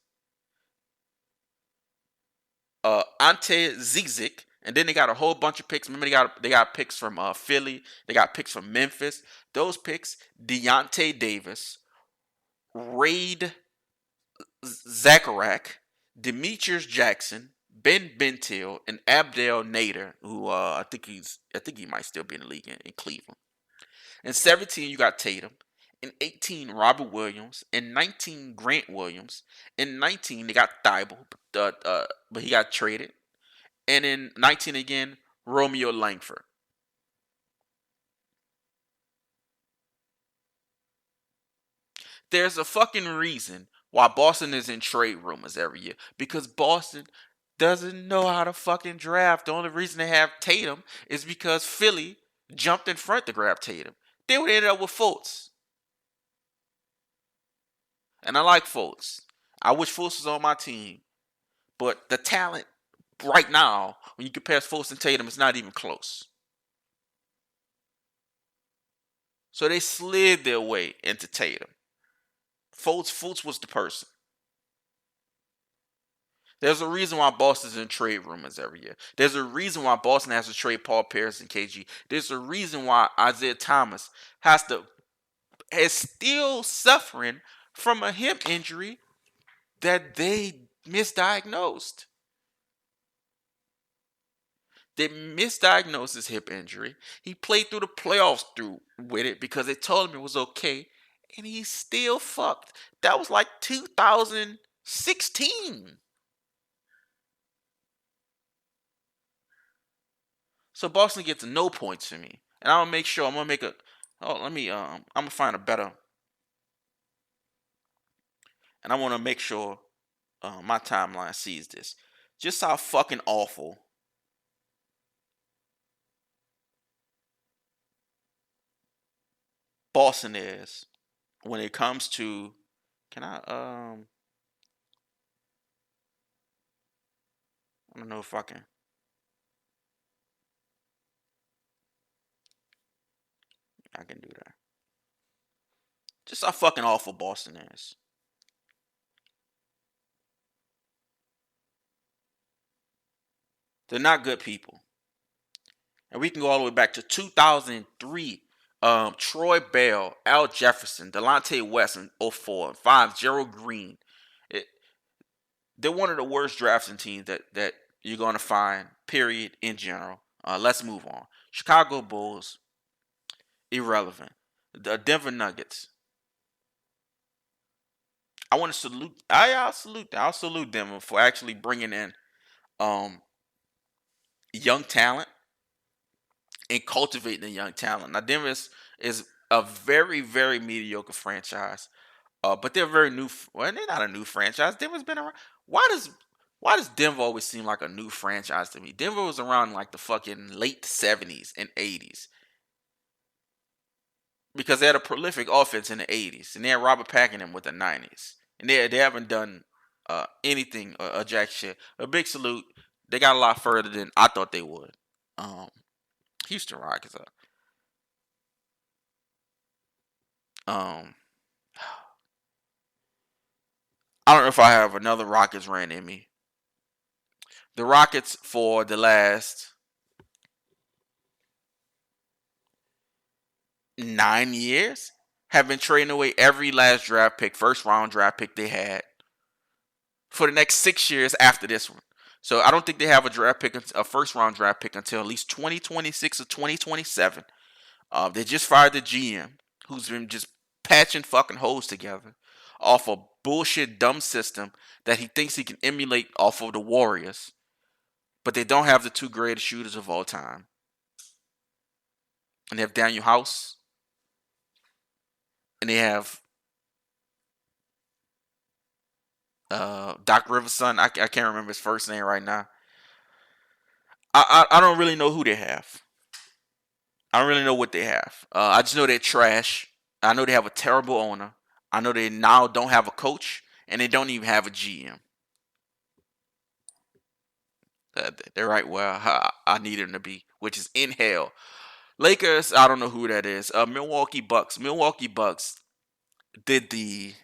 A: Ante Zizic. And then they got a whole bunch of picks. Remember, they got picks from Philly. They got picks from Memphis. Those picks: Deontay Davis, Raid Zacharek, Demetrius Jackson, Ben Bentil, and Abdel Nader, who I think he might still be in the league in Cleveland. In 17, you got Tatum. In 18, Robert Williams. In 19, Grant Williams. In 19, they got Thibault, but he got traded. And in 19 again, Romeo Langford. There's a fucking reason why Boston is in trade rumors every year. Because Boston doesn't know how to fucking draft. The only reason they have Tatum is because Philly jumped in front to grab Tatum. They would end up with Fultz. And I like Fultz. I wish Fultz was on my team. But the talent right now, when you compare Fultz and Tatum, it's not even close. So they slid their way into Tatum. Fultz was the person. There's a reason why Boston's in trade rumors every year. There's a reason why Boston has to trade Paul Pierce and KG. There's a reason why Isaiah Thomas is still suffering from a hip injury that they misdiagnosed. They misdiagnosed his hip injury. He played through the playoffs through with it because they told him it was okay, and he's still fucked. That was like 2016. So Boston gets no points for me, and I'm gonna make sure I'm gonna make a. Oh, I'm gonna find a better, and I want to make sure my timeline sees this. Just how fucking awful Boston is when it comes to. Can I don't know if I can. I can do that. Just how fucking awful Boston is. They're not good people. And we can go all the way back to 2003. Troy Bell, Al Jefferson, Delonte West in 04, and 5, Gerald Green. It, they're one of the worst drafting teams that you're going to find, period, in general. Let's move on. Chicago Bulls, irrelevant. The Denver Nuggets. I want to salute. I'll salute them. I'll salute them for actually bringing in um, young talent and cultivating the young talent. Now, Denver is a very, very mediocre franchise, but they're very new. Well, they're not a new franchise. Denver's been around. Why does why does Denver always seem like a new franchise to me? Denver was around like the fucking late 70s and 80s because they had a prolific offense in the 80s, and they had Robert Pack in them with the 90s, and they haven't done anything a jack shit. A big salute. They got a lot further than I thought they would. Um, Houston Rockets. Um, I don't know if I have another Rockets rant in me. The Rockets for the last 9 years have been trading away every last draft pick, first round draft pick they had for the next 6 years after this one. So I don't think they have a first round draft pick until at least 2026 or 2027. They just fired the GM, who's been just patching fucking holes together off a bullshit dumb system that he thinks he can emulate off of the Warriors. But they don't have the two greatest shooters of all time. And they have Daniel House. And they have Doc Rivers' son. I can't remember his first name right now. I don't really know who they have. I don't really know what they have. I just know they're trash. I know they have a terrible owner. I know they now don't have a coach, and they don't even have a GM. They're right where I need them to be, which is in hell. Lakers, I don't know who that is. Milwaukee Bucks. Milwaukee Bucks did the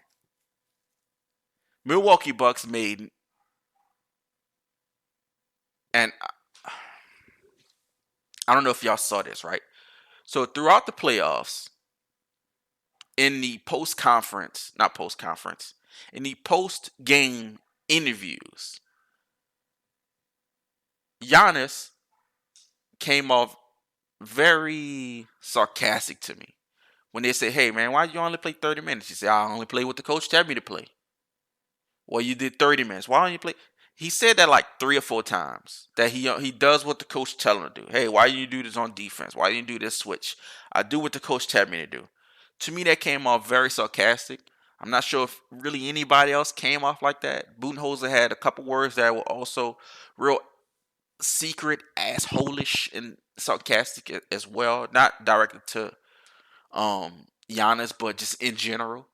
A: Milwaukee Bucks made, and I don't know if y'all saw this, right? So throughout the playoffs, in the in the post game interviews, Giannis came off very sarcastic to me when they said, "Hey man, why you only play 30 minutes?" He said, "I only play what the coach tell me to play." Well, you did 30 minutes. Why don't you play? He said that like 3 or 4 times. That he does what the coach tell him to do. Hey, why you do this on defense? Why you do this switch? I do what the coach tell me to do. To me, that came off very sarcastic. I'm not sure if really anybody else came off like that. Budenholzer had a couple words that were also real secret, asshole-ish, and sarcastic as well. Not directed to Giannis, but just in general.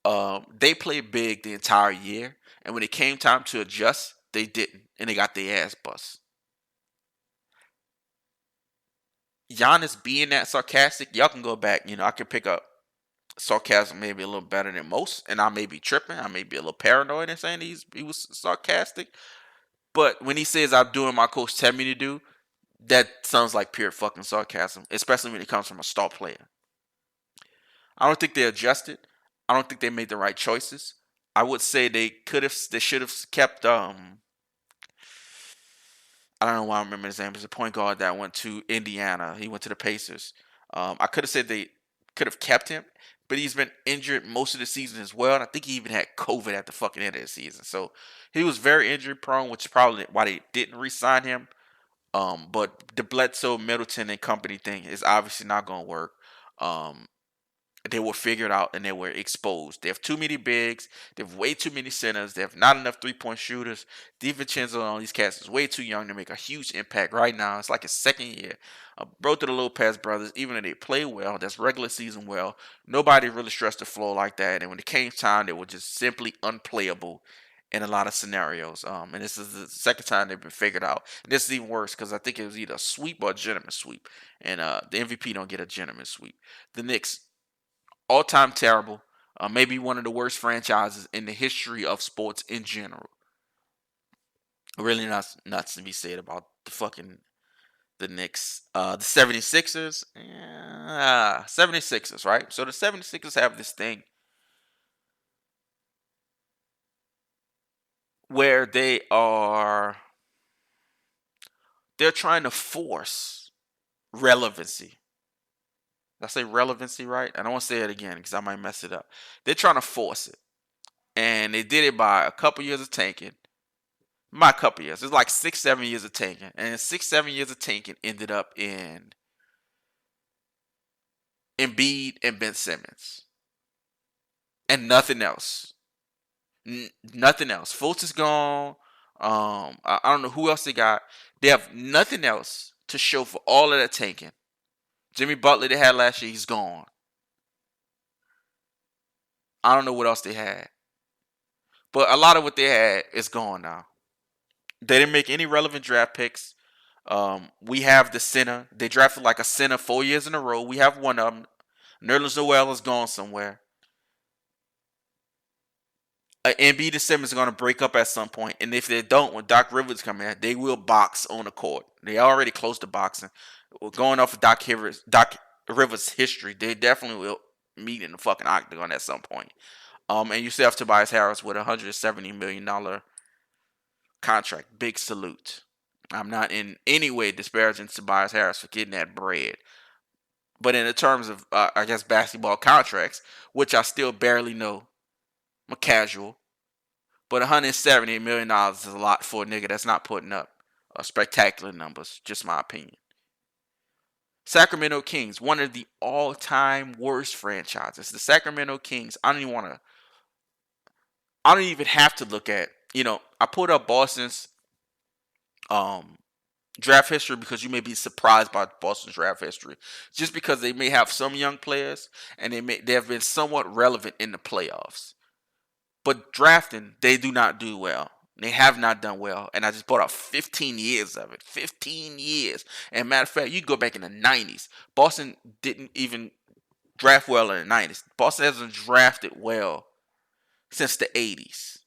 A: They played big the entire year, and when it came time to adjust, they didn't, and they got their ass bust. Giannis being that sarcastic, y'all can go back. I can pick up sarcasm maybe a little better than most, and I may be tripping. I may be a little paranoid and saying he was sarcastic. But when he says I'm doing my coach tell me to do, that sounds like pure fucking sarcasm, especially when it comes from a star player. I don't think they adjusted. I don't think they made the right choices. I would say they should have kept I don't know why I remember his name. It was a point guard that went to Indiana. He went to the Pacers. I could have said they could have kept him, but he's been injured most of the season as well. And I think he even had COVID at the fucking end of the season. So he was very injury prone, which is probably why they didn't re-sign him. But the Bledsoe, Middleton, and company thing is obviously not going to work. They were figured out and they were exposed. They have too many bigs. They have way too many centers. They have not enough three-point shooters. DiVincenzo and all these cats is way too young to make a huge impact right now. It's like his second year. Both of the Lopez brothers, even though they play well, that's regular season well, nobody really stressed the floor like that. And when it came time, they were just simply unplayable in a lot of scenarios. And this is the second time they've been figured out. And this is even worse because I think it was either a sweep or a gentleman sweep. And the MVP don't get a gentleman sweep. The Knicks, all-time terrible. Maybe one of the worst franchises in the history of sports in general. Really nuts to be said about the Knicks. The 76ers. 76ers, right? So the 76ers have this thing where they're trying to force relevancy. Did I say relevancy right? I don't want to say it again because I might mess it up. They're trying to force it. And they did it by a couple years of tanking. My couple years. It's like 6, 7 years of tanking. And 6, 7 years of tanking ended up in Embiid and Ben Simmons. And nothing else. Nothing else. Fultz is gone. I don't know who else they got. They have nothing else to show for all of that tanking. Jimmy Butler they had last year, he's gone. I don't know what else they had. But a lot of what they had is gone now. They didn't make any relevant draft picks. We have the center. They drafted like a center 4 years in a row. We have one of them. Nerlens Noel is gone somewhere. Embiid and Simmons are going to break up at some point, and if they don't, when Doc Rivers come in, they will box on the court. They already close to boxing. Going off of Doc Rivers' history, they definitely will meet in the fucking octagon at some point. And you still have Tobias Harris with $170 million contract. Big salute. I'm not in any way disparaging Tobias Harris for getting that bread. But in the terms of, I guess, basketball contracts, which I still barely know, I'm a casual. But $170 million is a lot for a nigga that's not putting up spectacular numbers. Just my opinion. Sacramento Kings, one of the all-time worst franchises. The Sacramento Kings, I don't even have to look at, I put up Boston's draft history because you may be surprised by Boston's draft history. Just because they may have some young players and they have been somewhat relevant in the playoffs. But drafting, they do not do well. They have not done well. And I just brought up 15 years of it. 15 years. And matter of fact, you go back in the 90s. Boston didn't even draft well in the 90s. Boston hasn't drafted well since the 80s.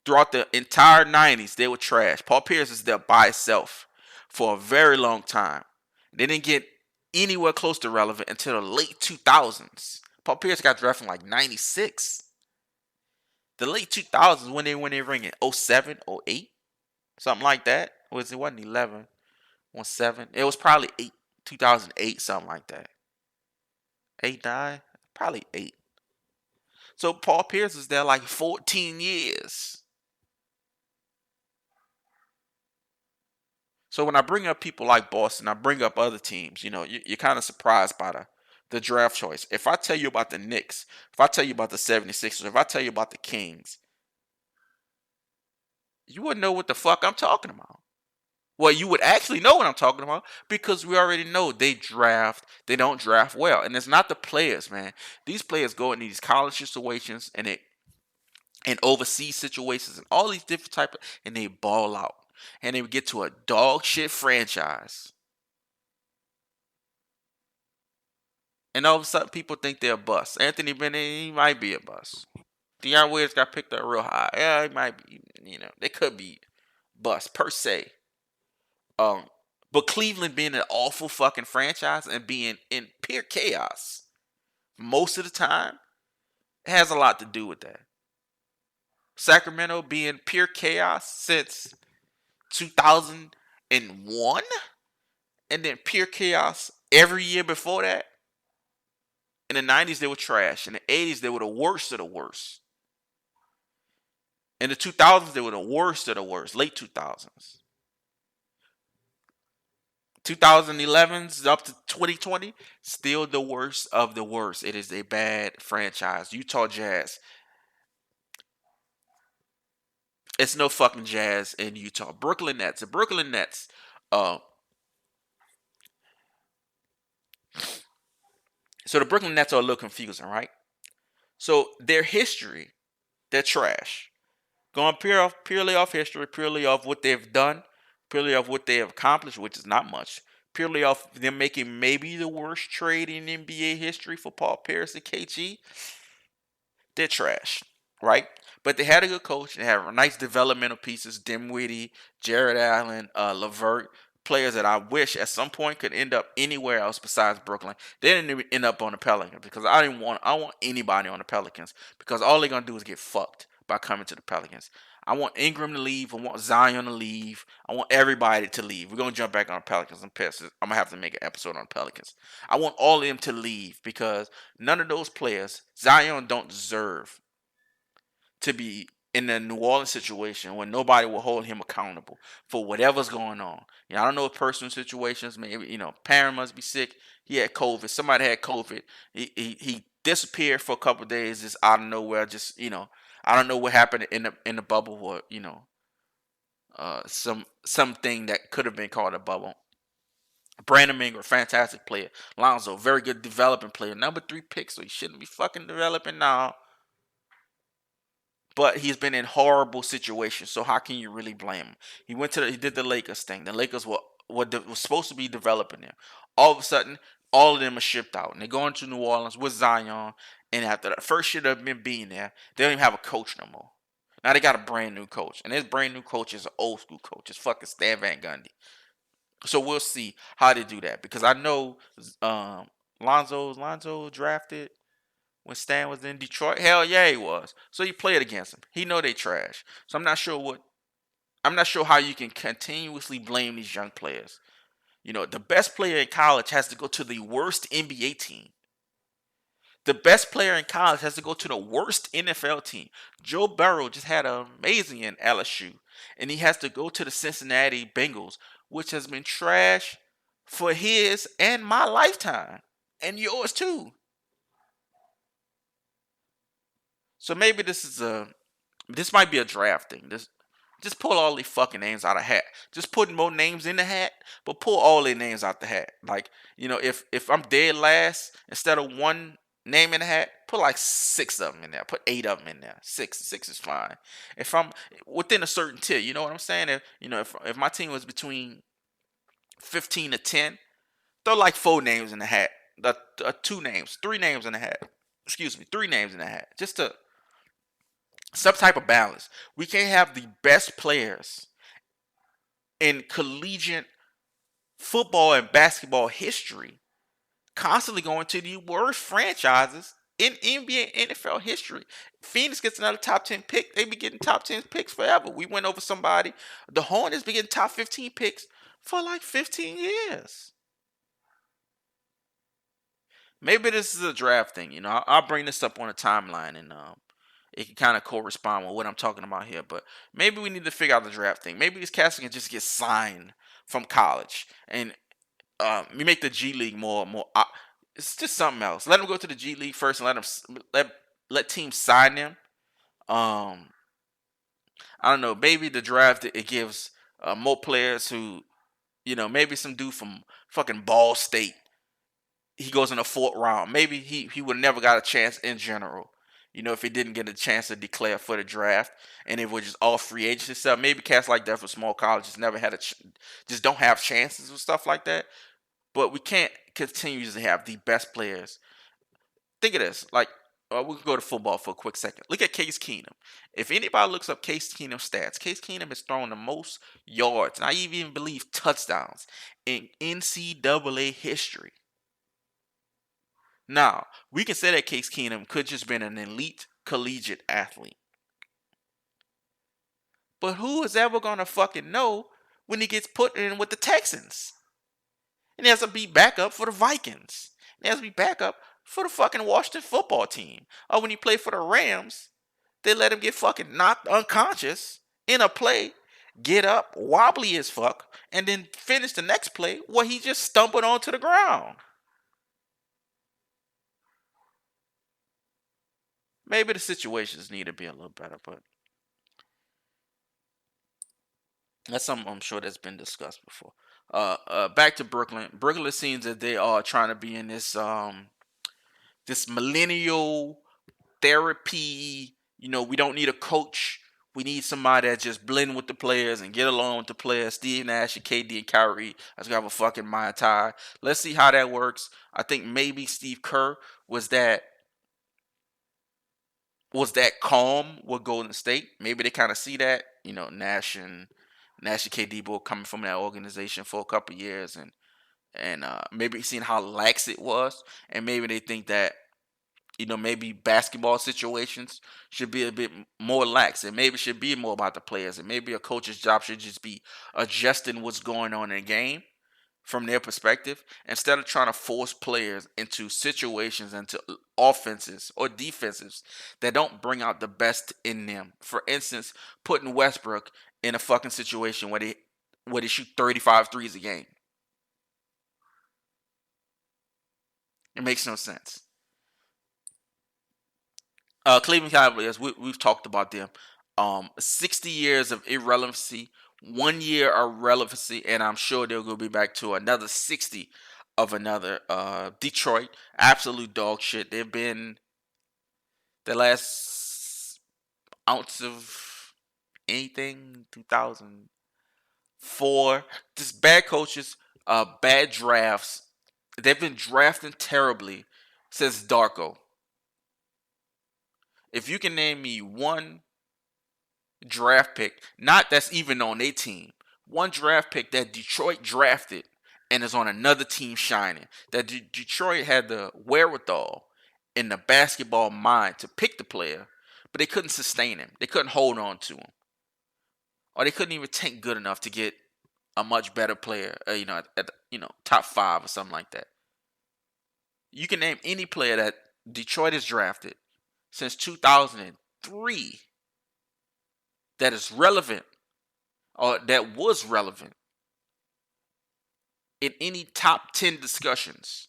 A: Throughout the entire 90s, they were trash. Paul Pierce is there by himself for a very long time. They didn't get anywhere close to relevant until the late 2000s. Paul Pierce got drafted in like 96. The late 2000s when they win their ring in 07, 08, something like that. It wasn't 11, 17. It was probably 2008, something like that. 8, 9, probably 8. So Paul Pierce was there like 14 years. So when I bring up people like Boston, I bring up other teams. You're kind of surprised by the draft choice. If I tell you about the Knicks, if I tell you about the 76ers, if I tell you about the Kings, you wouldn't know what the fuck I'm talking about. Well, you would actually know what I'm talking about because we already know they don't draft well. And it's not the players, man. These players go in these college situations and overseas situations and all these different and they ball out. And they get to a dog shit franchise. And all of a sudden, people think they're a bust. Anthony Bennett, he might be a bust. Deion Waiters got picked up real high. Yeah, he might be. They could be bust per se. But Cleveland being an awful fucking franchise and being in pure chaos most of the time, it has a lot to do with that. Sacramento being pure chaos since 2001, and then pure chaos every year before that. In the 90s, they were trash. In the 80s, they were the worst of the worst. In the 2000s, they were the worst of the worst. Late 2000s. 2011s up to 2020, still the worst of the worst. It is a bad franchise. Utah Jazz. It's no fucking Jazz in Utah. Brooklyn Nets. The Brooklyn Nets. So the Brooklyn Nets are a little confusing, right? So their history, they're trash. Going purely off history, purely off what they've done, purely off what they have accomplished, which is not much. Purely off them making maybe the worst trade in NBA history for Paul Pierce and KG. They're trash, right? But they had a good coach. They have nice developmental pieces. Dinwiddie, Jared Allen, LeVert. Players that I wish at some point could end up anywhere else besides Brooklyn. They didn't even end up on the Pelicans because I want anybody on the Pelicans because all they're gonna do is get fucked by coming to the Pelicans. I want Ingram to leave. I want Zion to leave. I want everybody to leave. We're gonna jump back on the Pelicans. I'm pissed. I'm gonna have to make an episode on the Pelicans. I want all of them to leave because none of those players, Zion, don't deserve to be in a New Orleans situation when nobody will hold him accountable for whatever's going on. I don't know if personal situations, maybe, parent must be sick. He had COVID. Somebody had COVID. He disappeared for a couple of days just out of nowhere. Just, I don't know what happened in the bubble or, something that could have been called a bubble. Brandon Ingram, fantastic player. Lonzo, very good developing player. Number 3 pick, so he shouldn't be fucking developing now. But he's been in horrible situations, so how can you really blame him? He did the Lakers thing. The Lakers were supposed to be developing him. All of a sudden, All of them are shipped out, and they're going to New Orleans with Zion. And after the first year of them being there, they don't even have a coach no more. Now they got a brand new coach, and this brand new coach is an old school coach. It's fucking Stan Van Gundy. So we'll see how they do that, because I know Lonzo drafted when Stan was in Detroit. Hell yeah, he was. So he played against him. He know they trash. So I'm not sure how you can continuously blame these young players. The best player in college has to go to the worst NBA team. The best player in college has to go to the worst NFL team. Joe Burrow just had an amazing in LSU, and he has to go to the Cincinnati Bengals, which has been trash for his and my lifetime, and yours too. So maybe this might be a draft thing. Just pull all these fucking names out of hat. Just put more names in the hat, but pull all their names out the hat. Like, if I'm dead last, instead of one name in the hat, put like 6 of them in there. Put 8 of them in there. Six is fine. If I'm within a certain tier, you know what I'm saying? If my team was between 15 to 10, throw like 4 names in the hat. 3 names in the hat. Excuse me, 3 names in the hat. Just to some type of balance. We can't have the best players in collegiate football and basketball history constantly going to the worst franchises in NBA and NFL history. Phoenix gets another top 10 pick. They be getting top 10 picks forever. We went over somebody. The Hornets be getting top 15 picks for like 15 years. Maybe this is a draft thing. I'll bring this up on a timeline, and it can kind of correspond with what I'm talking about here. But maybe we need to figure out the draft thing. Maybe these cats can just get signed from college, and we make the G League more. It's just something else. Let them go to the G League first, and let teams sign them. I don't know. Maybe the draft, it gives more players who, maybe some dude from fucking Ball State. He goes in the 4th round. Maybe he would never got a chance in general. If he didn't get a chance to declare for the draft, and it was just all free agency stuff. Maybe cats like that for small colleges never had just don't have chances or stuff like that. But we can't continue to have the best players. Think of this. Like, we can go to football for a quick second. Look at Case Keenum. If anybody looks up Case Keenum stats, Case Keenum has thrown the most yards, and I even believe touchdowns, in NCAA history. Now, we can say that Case Keenum could just been an elite collegiate athlete. But who is ever going to fucking know when he gets put in with the Texans? And he has to be backup for the Vikings. He has to be backup for the fucking Washington football team. Or when he played for the Rams, they let him get fucking knocked unconscious in a play, get up, wobbly as fuck, and then finish the next play where he just stumbled onto the ground. Maybe the situations need to be a little better, but that's something I'm sure that's been discussed before. Back to Brooklyn. Brooklyn seems that they are trying to be in this millennial therapy. We don't need a coach. We need somebody that just blend with the players and get along with the players. Steve Nash and KD and Kyrie. That's gonna have a fucking Mai Tai. Let's see how that works. I think maybe Steve Kerr was that calm with Golden State. Maybe they kind of see that. Nash and KD both coming from that organization for a couple years, and maybe seeing how lax it was, and maybe they think that maybe basketball situations should be a bit more lax, and maybe it should be more about the players, and maybe a coach's job should just be adjusting what's going on in the game from their perspective, instead of trying to force players into situations, into offenses or defenses that don't bring out the best in them. For instance, putting Westbrook in a fucking situation where they shoot 35 threes a game. It makes no sense. Cleveland Cavaliers, we've talked about them. 60 years of irrelevancy, 1 year of relevancy, and I'm sure they're going to be back to another 60 of another. Detroit, absolute dog shit. They've been the last ounce of anything, 2004. Just bad coaches, bad drafts, They've been drafting terribly since Darko. If you can name me one draft pick, not that's even on their team, one draft pick that Detroit drafted and is on another team shining, that Detroit had the wherewithal and the basketball mind to pick the player, but they couldn't sustain him. They couldn't hold on to him, or they couldn't even tank good enough to get a much better player, at top 5 or something like that. You can name any player that Detroit has drafted since 2003 that is relevant or that was relevant in any top 10 discussions.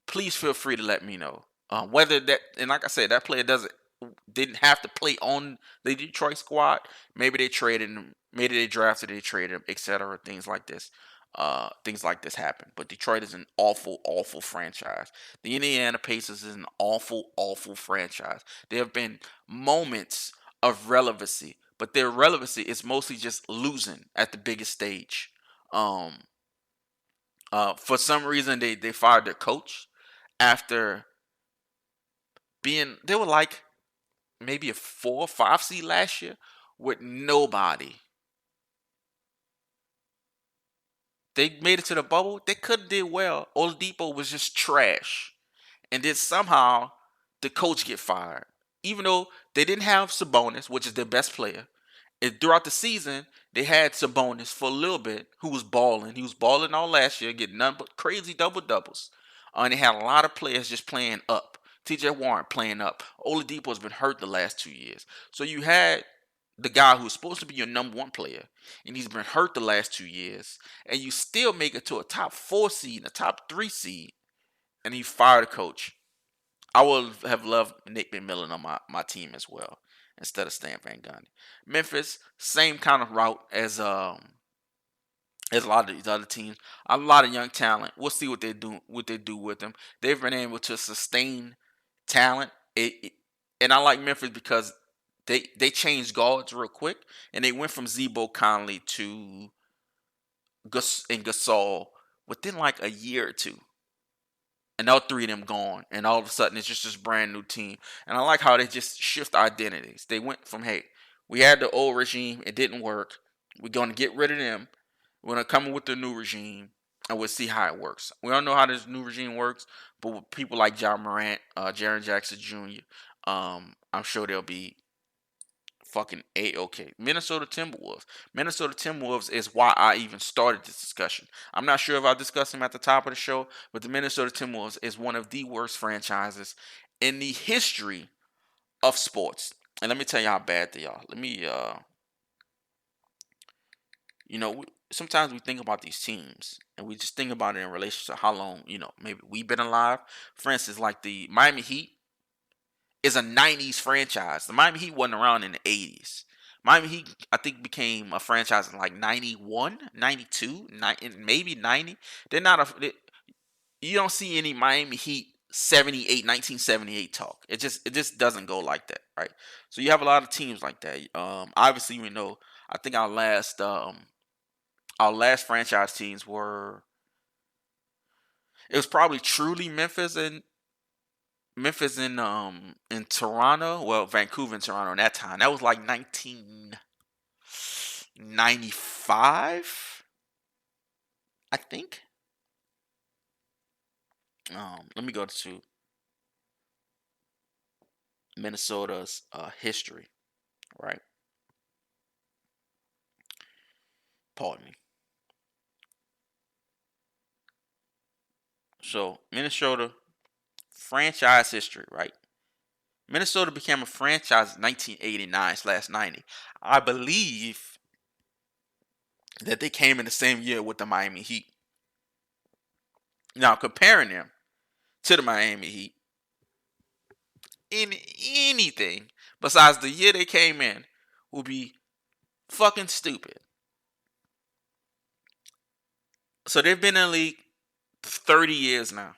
A: Please feel free to let me know. Whether that, and like I said, that player didn't have to play on the Detroit squad. Maybe they traded him. Maybe they drafted, they traded him, etc. Things like this. Things like this happen. But Detroit is an awful, awful franchise. The Indiana Pacers is an awful, awful franchise. There have been moments of relevancy, but their relevancy is mostly just losing at the biggest stage. For some reason, they fired their coach after they were like maybe a 4 or 5 seed last year with nobody. They made it to the bubble. They couldn't do well. Oladipo was just trash. And then somehow the coach get fired. Even though they didn't have Sabonis, which is their best player. And throughout the season, they had Sabonis for a little bit, who was balling. He was balling all last year, getting none but crazy double-doubles. And they had a lot of players just playing up. TJ Warren playing up. Oladipo has been hurt the last 2 years. So you had the guy who's supposed to be your number 1 player, and he's been hurt the last 2 years, and you still make it to a top 4 seed and a top 3 seed, and he fired a coach. I would have loved Nick McMillan on my team as well instead of Stan Van Gundy. Memphis, same kind of route as a lot of these other teams. A lot of young talent. We'll see what they do with them. They've been able to sustain talent. And I like Memphis because they changed guards real quick, and they went from Zebo Conley to Gasol within like a year or two. And all 3 of them gone, and all of a sudden it's just this brand new team. And I like how they just shift identities. They went from, hey, we had the old regime, it didn't work. We're gonna get rid of them. We're gonna come in with the new regime, and we'll see how it works. We don't know how this new regime works, but with people like John Morant, Jaren Jackson Jr., I'm sure they'll be fucking A-okay. Minnesota Timberwolves is why I even started this discussion. I'm not sure if I discussed them at the top of the show, but the Minnesota Timberwolves is one of the worst franchises in the history of sports. And let me tell you how bad they are. Let me, sometimes we think about these teams and we just think about it in relation to how long, maybe we've been alive. For instance, like the Miami Heat is a 90s franchise. The Miami Heat wasn't around in the 80s. Miami Heat, I think, became a franchise in like 91, 92, maybe 90. You don't see any Miami Heat 1978 talk. It just doesn't go like that, right? So you have a lot of teams like that. Obviously, we know, I think our last franchise teams were, it was probably truly Memphis and in Toronto. Well, Vancouver and Toronto in that time. That was like 1995, I think. Let me go to Minnesota's history, right? Pardon me. So Minnesota franchise history, right? Minnesota became a franchise in 1989/90. I believe that they came in the same year with the Miami Heat. Now, comparing them to the Miami Heat in anything besides the year they came in would be fucking stupid. So they've been in the league 30 years now.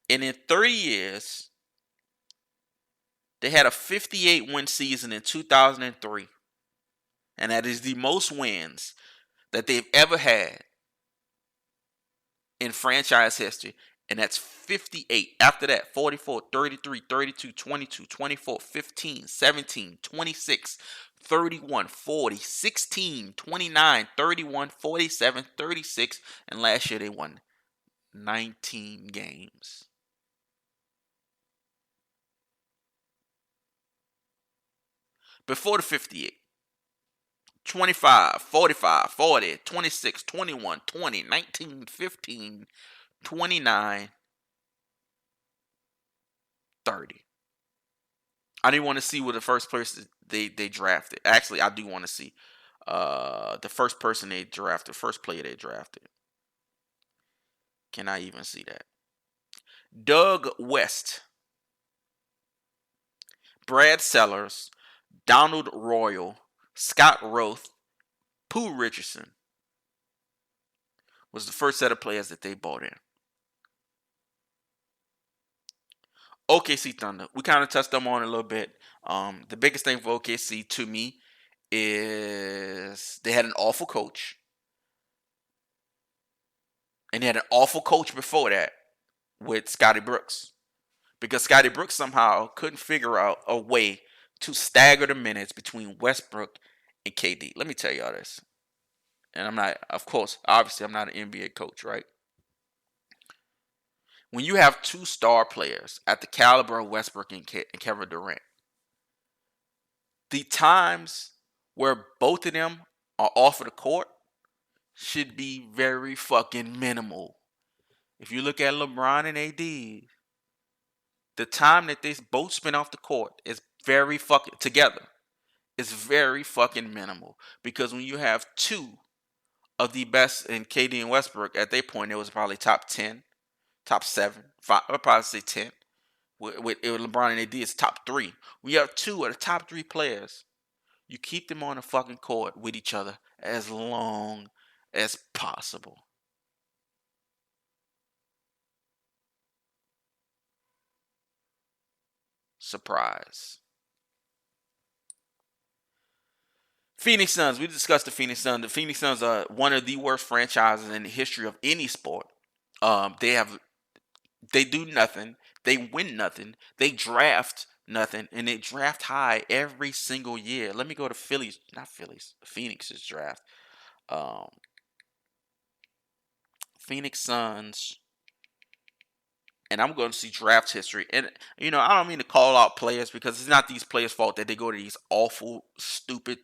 A: And in 30 years, they had a 58 win season in 2003. And that is the most wins that they've ever had in franchise history. And that's 58. After that, 44, 33, 32, 22, 24, 15, 17, 26, 31, 40, 16, 29, 31, 47, 36. And last year they won 19 games. Before the 58. 25, 45, 40, 26, 21, 20, 19, 15, 29, 30. I didn't want to see what the first person they drafted. Actually, I do want to see the first person they drafted, first player they drafted. Can I even see that? Doug West, Brad Sellers, Donald Royal, Scott Roth, Pooh Richardson was the first set of players that they bought in. OKC Thunder. We kind of touched them on a little bit. The biggest thing for OKC to me is they had an awful coach. And they had an awful coach before that with Scotty Brooks. Because Scotty Brooks somehow couldn't figure out a way to stagger the minutes between Westbrook and KD. Let me tell y'all this. And I'm not, of course, obviously, I'm not an NBA coach, right? When you have two star players at the caliber of Westbrook and Kevin Durant, the times where both of them are off of the court should be very fucking minimal. If you look at LeBron and AD, the time that they both spend off the court is very fucking together. It's very fucking minimal because when you have two of the best in KD and Westbrook at their point, it was probably top 10, top 7, 5, I'd probably say 10. With LeBron and AD, it's top 3. When you have two of the top 3 players, you keep them on the fucking court with each other as long as possible. Surprise. Phoenix Suns. We discussed the Phoenix Suns. The Phoenix Suns are one of the worst franchises in the history of any sport. They do nothing. They win nothing. They draft nothing, and they draft high every single year. Let me go to Phillies, not Phillies, Phoenix's draft. Um, Phoenix Suns, and I'm going to see draft history. And I don't mean to call out players because it's not these players' fault that they go to these awful, stupid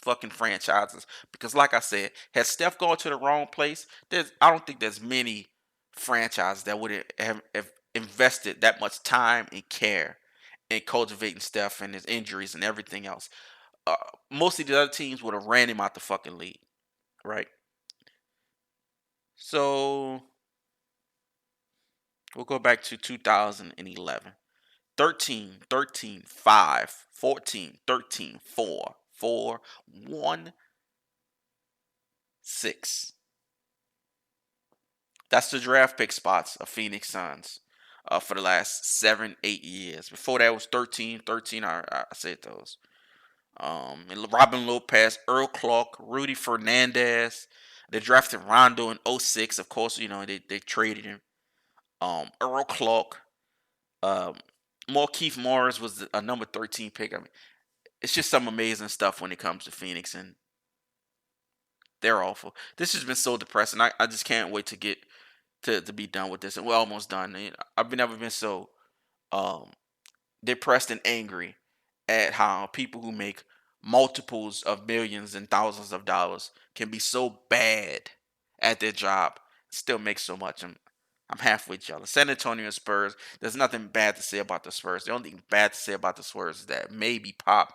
A: fucking franchises. Because, like I said, has Steph gone to the wrong place? I don't think there's many franchises that would have invested that much time and care in cultivating Steph and his injuries and everything else. Most of the other teams would have ran him out the fucking league, right? So we'll go back to 2011. 13, 13, 5, 14, 13, 4, 4, 1, 6. That's the draft pick spots of Phoenix Suns for the last 7, 8 years. Before that was 13, 13. I said those. And Robin Lopez, Earl Clark, Rudy Fernandez. They drafted Rondo in 06. Of course, they traded him. Earl Clark. Um, Markieff Morris was a number 13 pick. I mean, it's just some amazing stuff when it comes to Phoenix, and they're awful. This has been so depressing. I just can't wait to get to be done with this, and we're almost done. I've never been so um, depressed and angry at how people who make multiples of millions and thousands of dollars can be so bad at their job, still make so much. I'm halfway jealous. San Antonio Spurs. There's nothing bad to say about the Spurs. The only thing bad to say about the Spurs is that maybe Pop.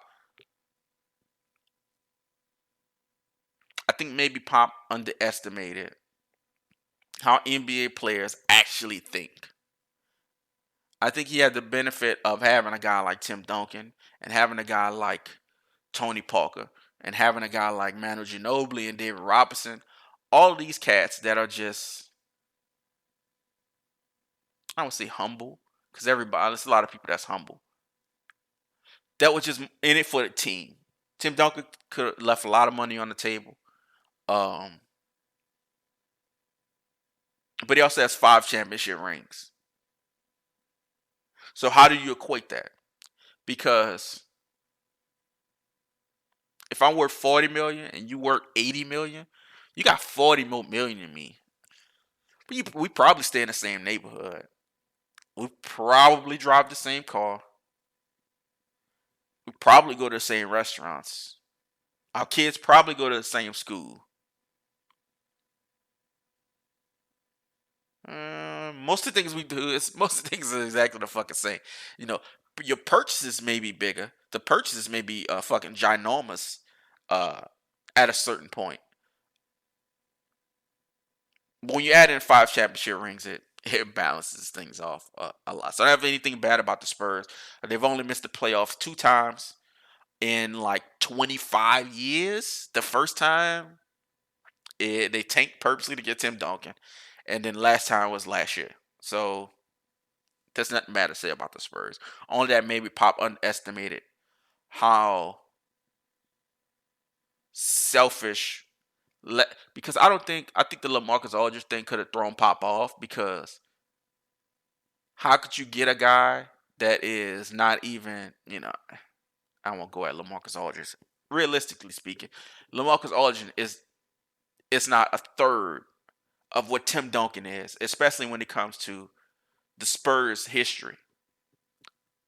A: I think maybe Pop underestimated how NBA players actually think. I think he had the benefit of having a guy like Tim Duncan and having a guy like Tony Parker and having a guy like Manu Ginobili and David Robinson. All of these cats that are just, I would say humble, because there's a lot of people that's humble. That was just in it for the team. Tim Duncan could have left a lot of money on the table. Um, but he also has 5 championship rings. So how do you equate that? Because if I'm worth 40 million and you work 80 million, you got 40 more million than me. We probably stay in the same neighborhood. We probably drive the same car. We probably go to the same restaurants. Our kids probably go to the same school. Most of the things we do is most of the things are exactly the fucking same. You know, your purchases may be bigger. The purchases may be fucking ginormous uh, at a certain point. When you add in 5 championship rings, it balances things off a lot. So I don't have anything bad about the Spurs. They've only missed the playoffs 2 times in like 25 years. The first time they tanked purposely to get Tim Duncan, and then last time was last year. So there's nothing bad to say about the Spurs. Only that maybe Pop underestimated how selfish. Because I think the LaMarcus Aldridge thing could have thrown Pop off, because how could you get a guy that is not even, I won't go at LaMarcus Aldridge. Realistically speaking, LaMarcus Aldridge is not a third of what Tim Duncan is, especially when it comes to the Spurs' history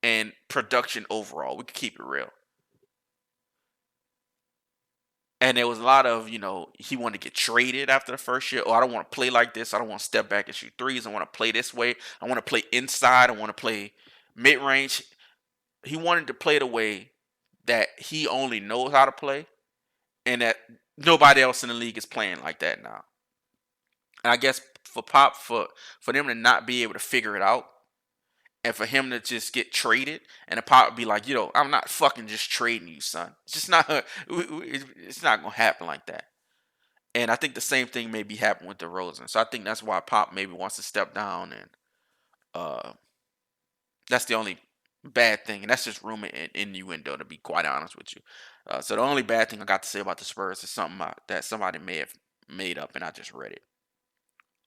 A: and production overall. We could keep it real. And there was a lot of, he wanted to get traded after the first year. Oh, I don't want to play like this. I don't want to step back and shoot threes. I want to play this way. I want to play inside. I want to play mid range. He wanted to play the way that he only knows how to play, and that nobody else in the league is playing like that now. And I guess for Pop, for them to not be able to figure it out, and for him to just get traded, and the Pop would be like, I'm not fucking just trading you, son. It's just not. It's not gonna happen like that. And I think the same thing may be happening with DeRozan. So I think that's why Pop maybe wants to step down, and uh, that's the only bad thing, and that's just rumor and innuendo, to be quite honest with you. So the only bad thing I got to say about the Spurs is something that somebody may have made up, and I just read it.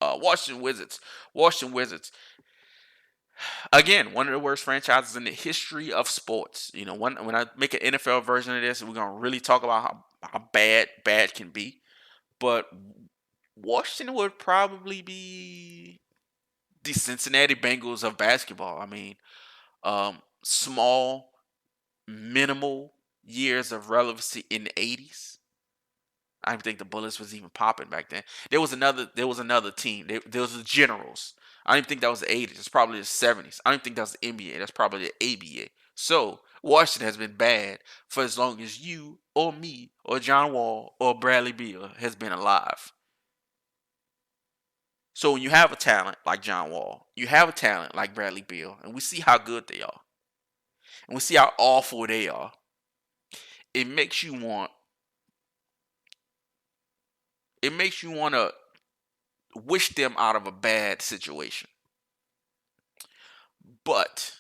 A: Washington Wizards. Washington Wizards. Again, one of the worst franchises in the history of sports. When I make an NFL version of this, we're gonna really talk about how bad can be. But Washington would probably be the Cincinnati Bengals of basketball. I mean, small, minimal years of relevancy in the '80s. I don't think the Bullets was even popping back then. There was another team. There was the Generals. I don't even think that was the '80s. It's probably the '70s. I don't think that was the NBA. That's probably the ABA. So Washington has been bad for as long as you or me or John Wall or Bradley Beal has been alive. So when you have a talent like John Wall, you have a talent like Bradley Beal, and we see how good they are, and we see how awful they are, it makes you want to wish them out of a bad situation. But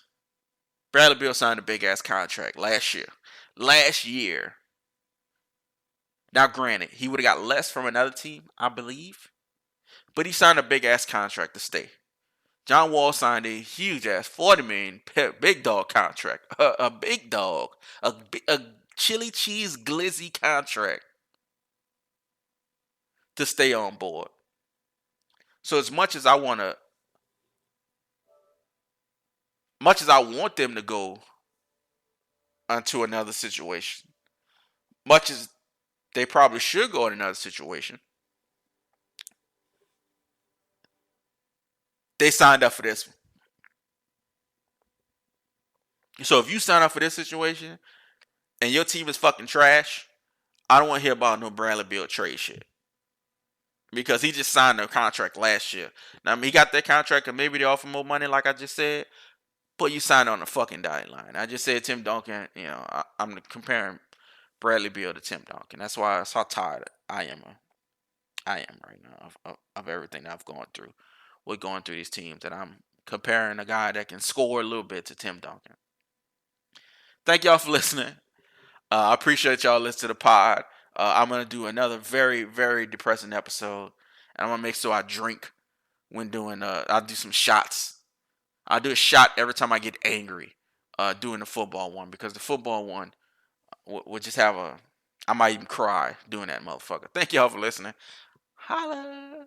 A: Bradley Beal signed a big ass contract last year. Last year. Now, granted, he would have got less from another team, I believe, but he signed a big ass contract to stay. John Wall signed a huge ass $40 million big dog contract, a big dog, a chili cheese glizzy contract to stay on board. So as much as I want them to go onto another situation, much as they probably should go in another situation, they signed up for this one. So if you sign up for this situation and your team is fucking trash, I don't want to hear about no Bradley Beal trade shit. Because he just signed a contract last year. Now, I mean, he got that contract and maybe they offer more money, like I just said, but you signed on the fucking dotted line. I just said Tim Duncan, I'm comparing Bradley Beal to Tim Duncan. That's how tired I am right now of everything I've gone through. We're going through these teams, and I'm comparing a guy that can score a little bit to Tim Duncan. Thank y'all for listening. I appreciate y'all listening to the pod. I'm going to do another very, very depressing episode, and I'm going to make sure I drink when doing I'll do some shots. I'll do a shot every time I get angry doing the football one, because the football one will just have a, I might even cry doing that motherfucker. Thank y'all for listening. Holla.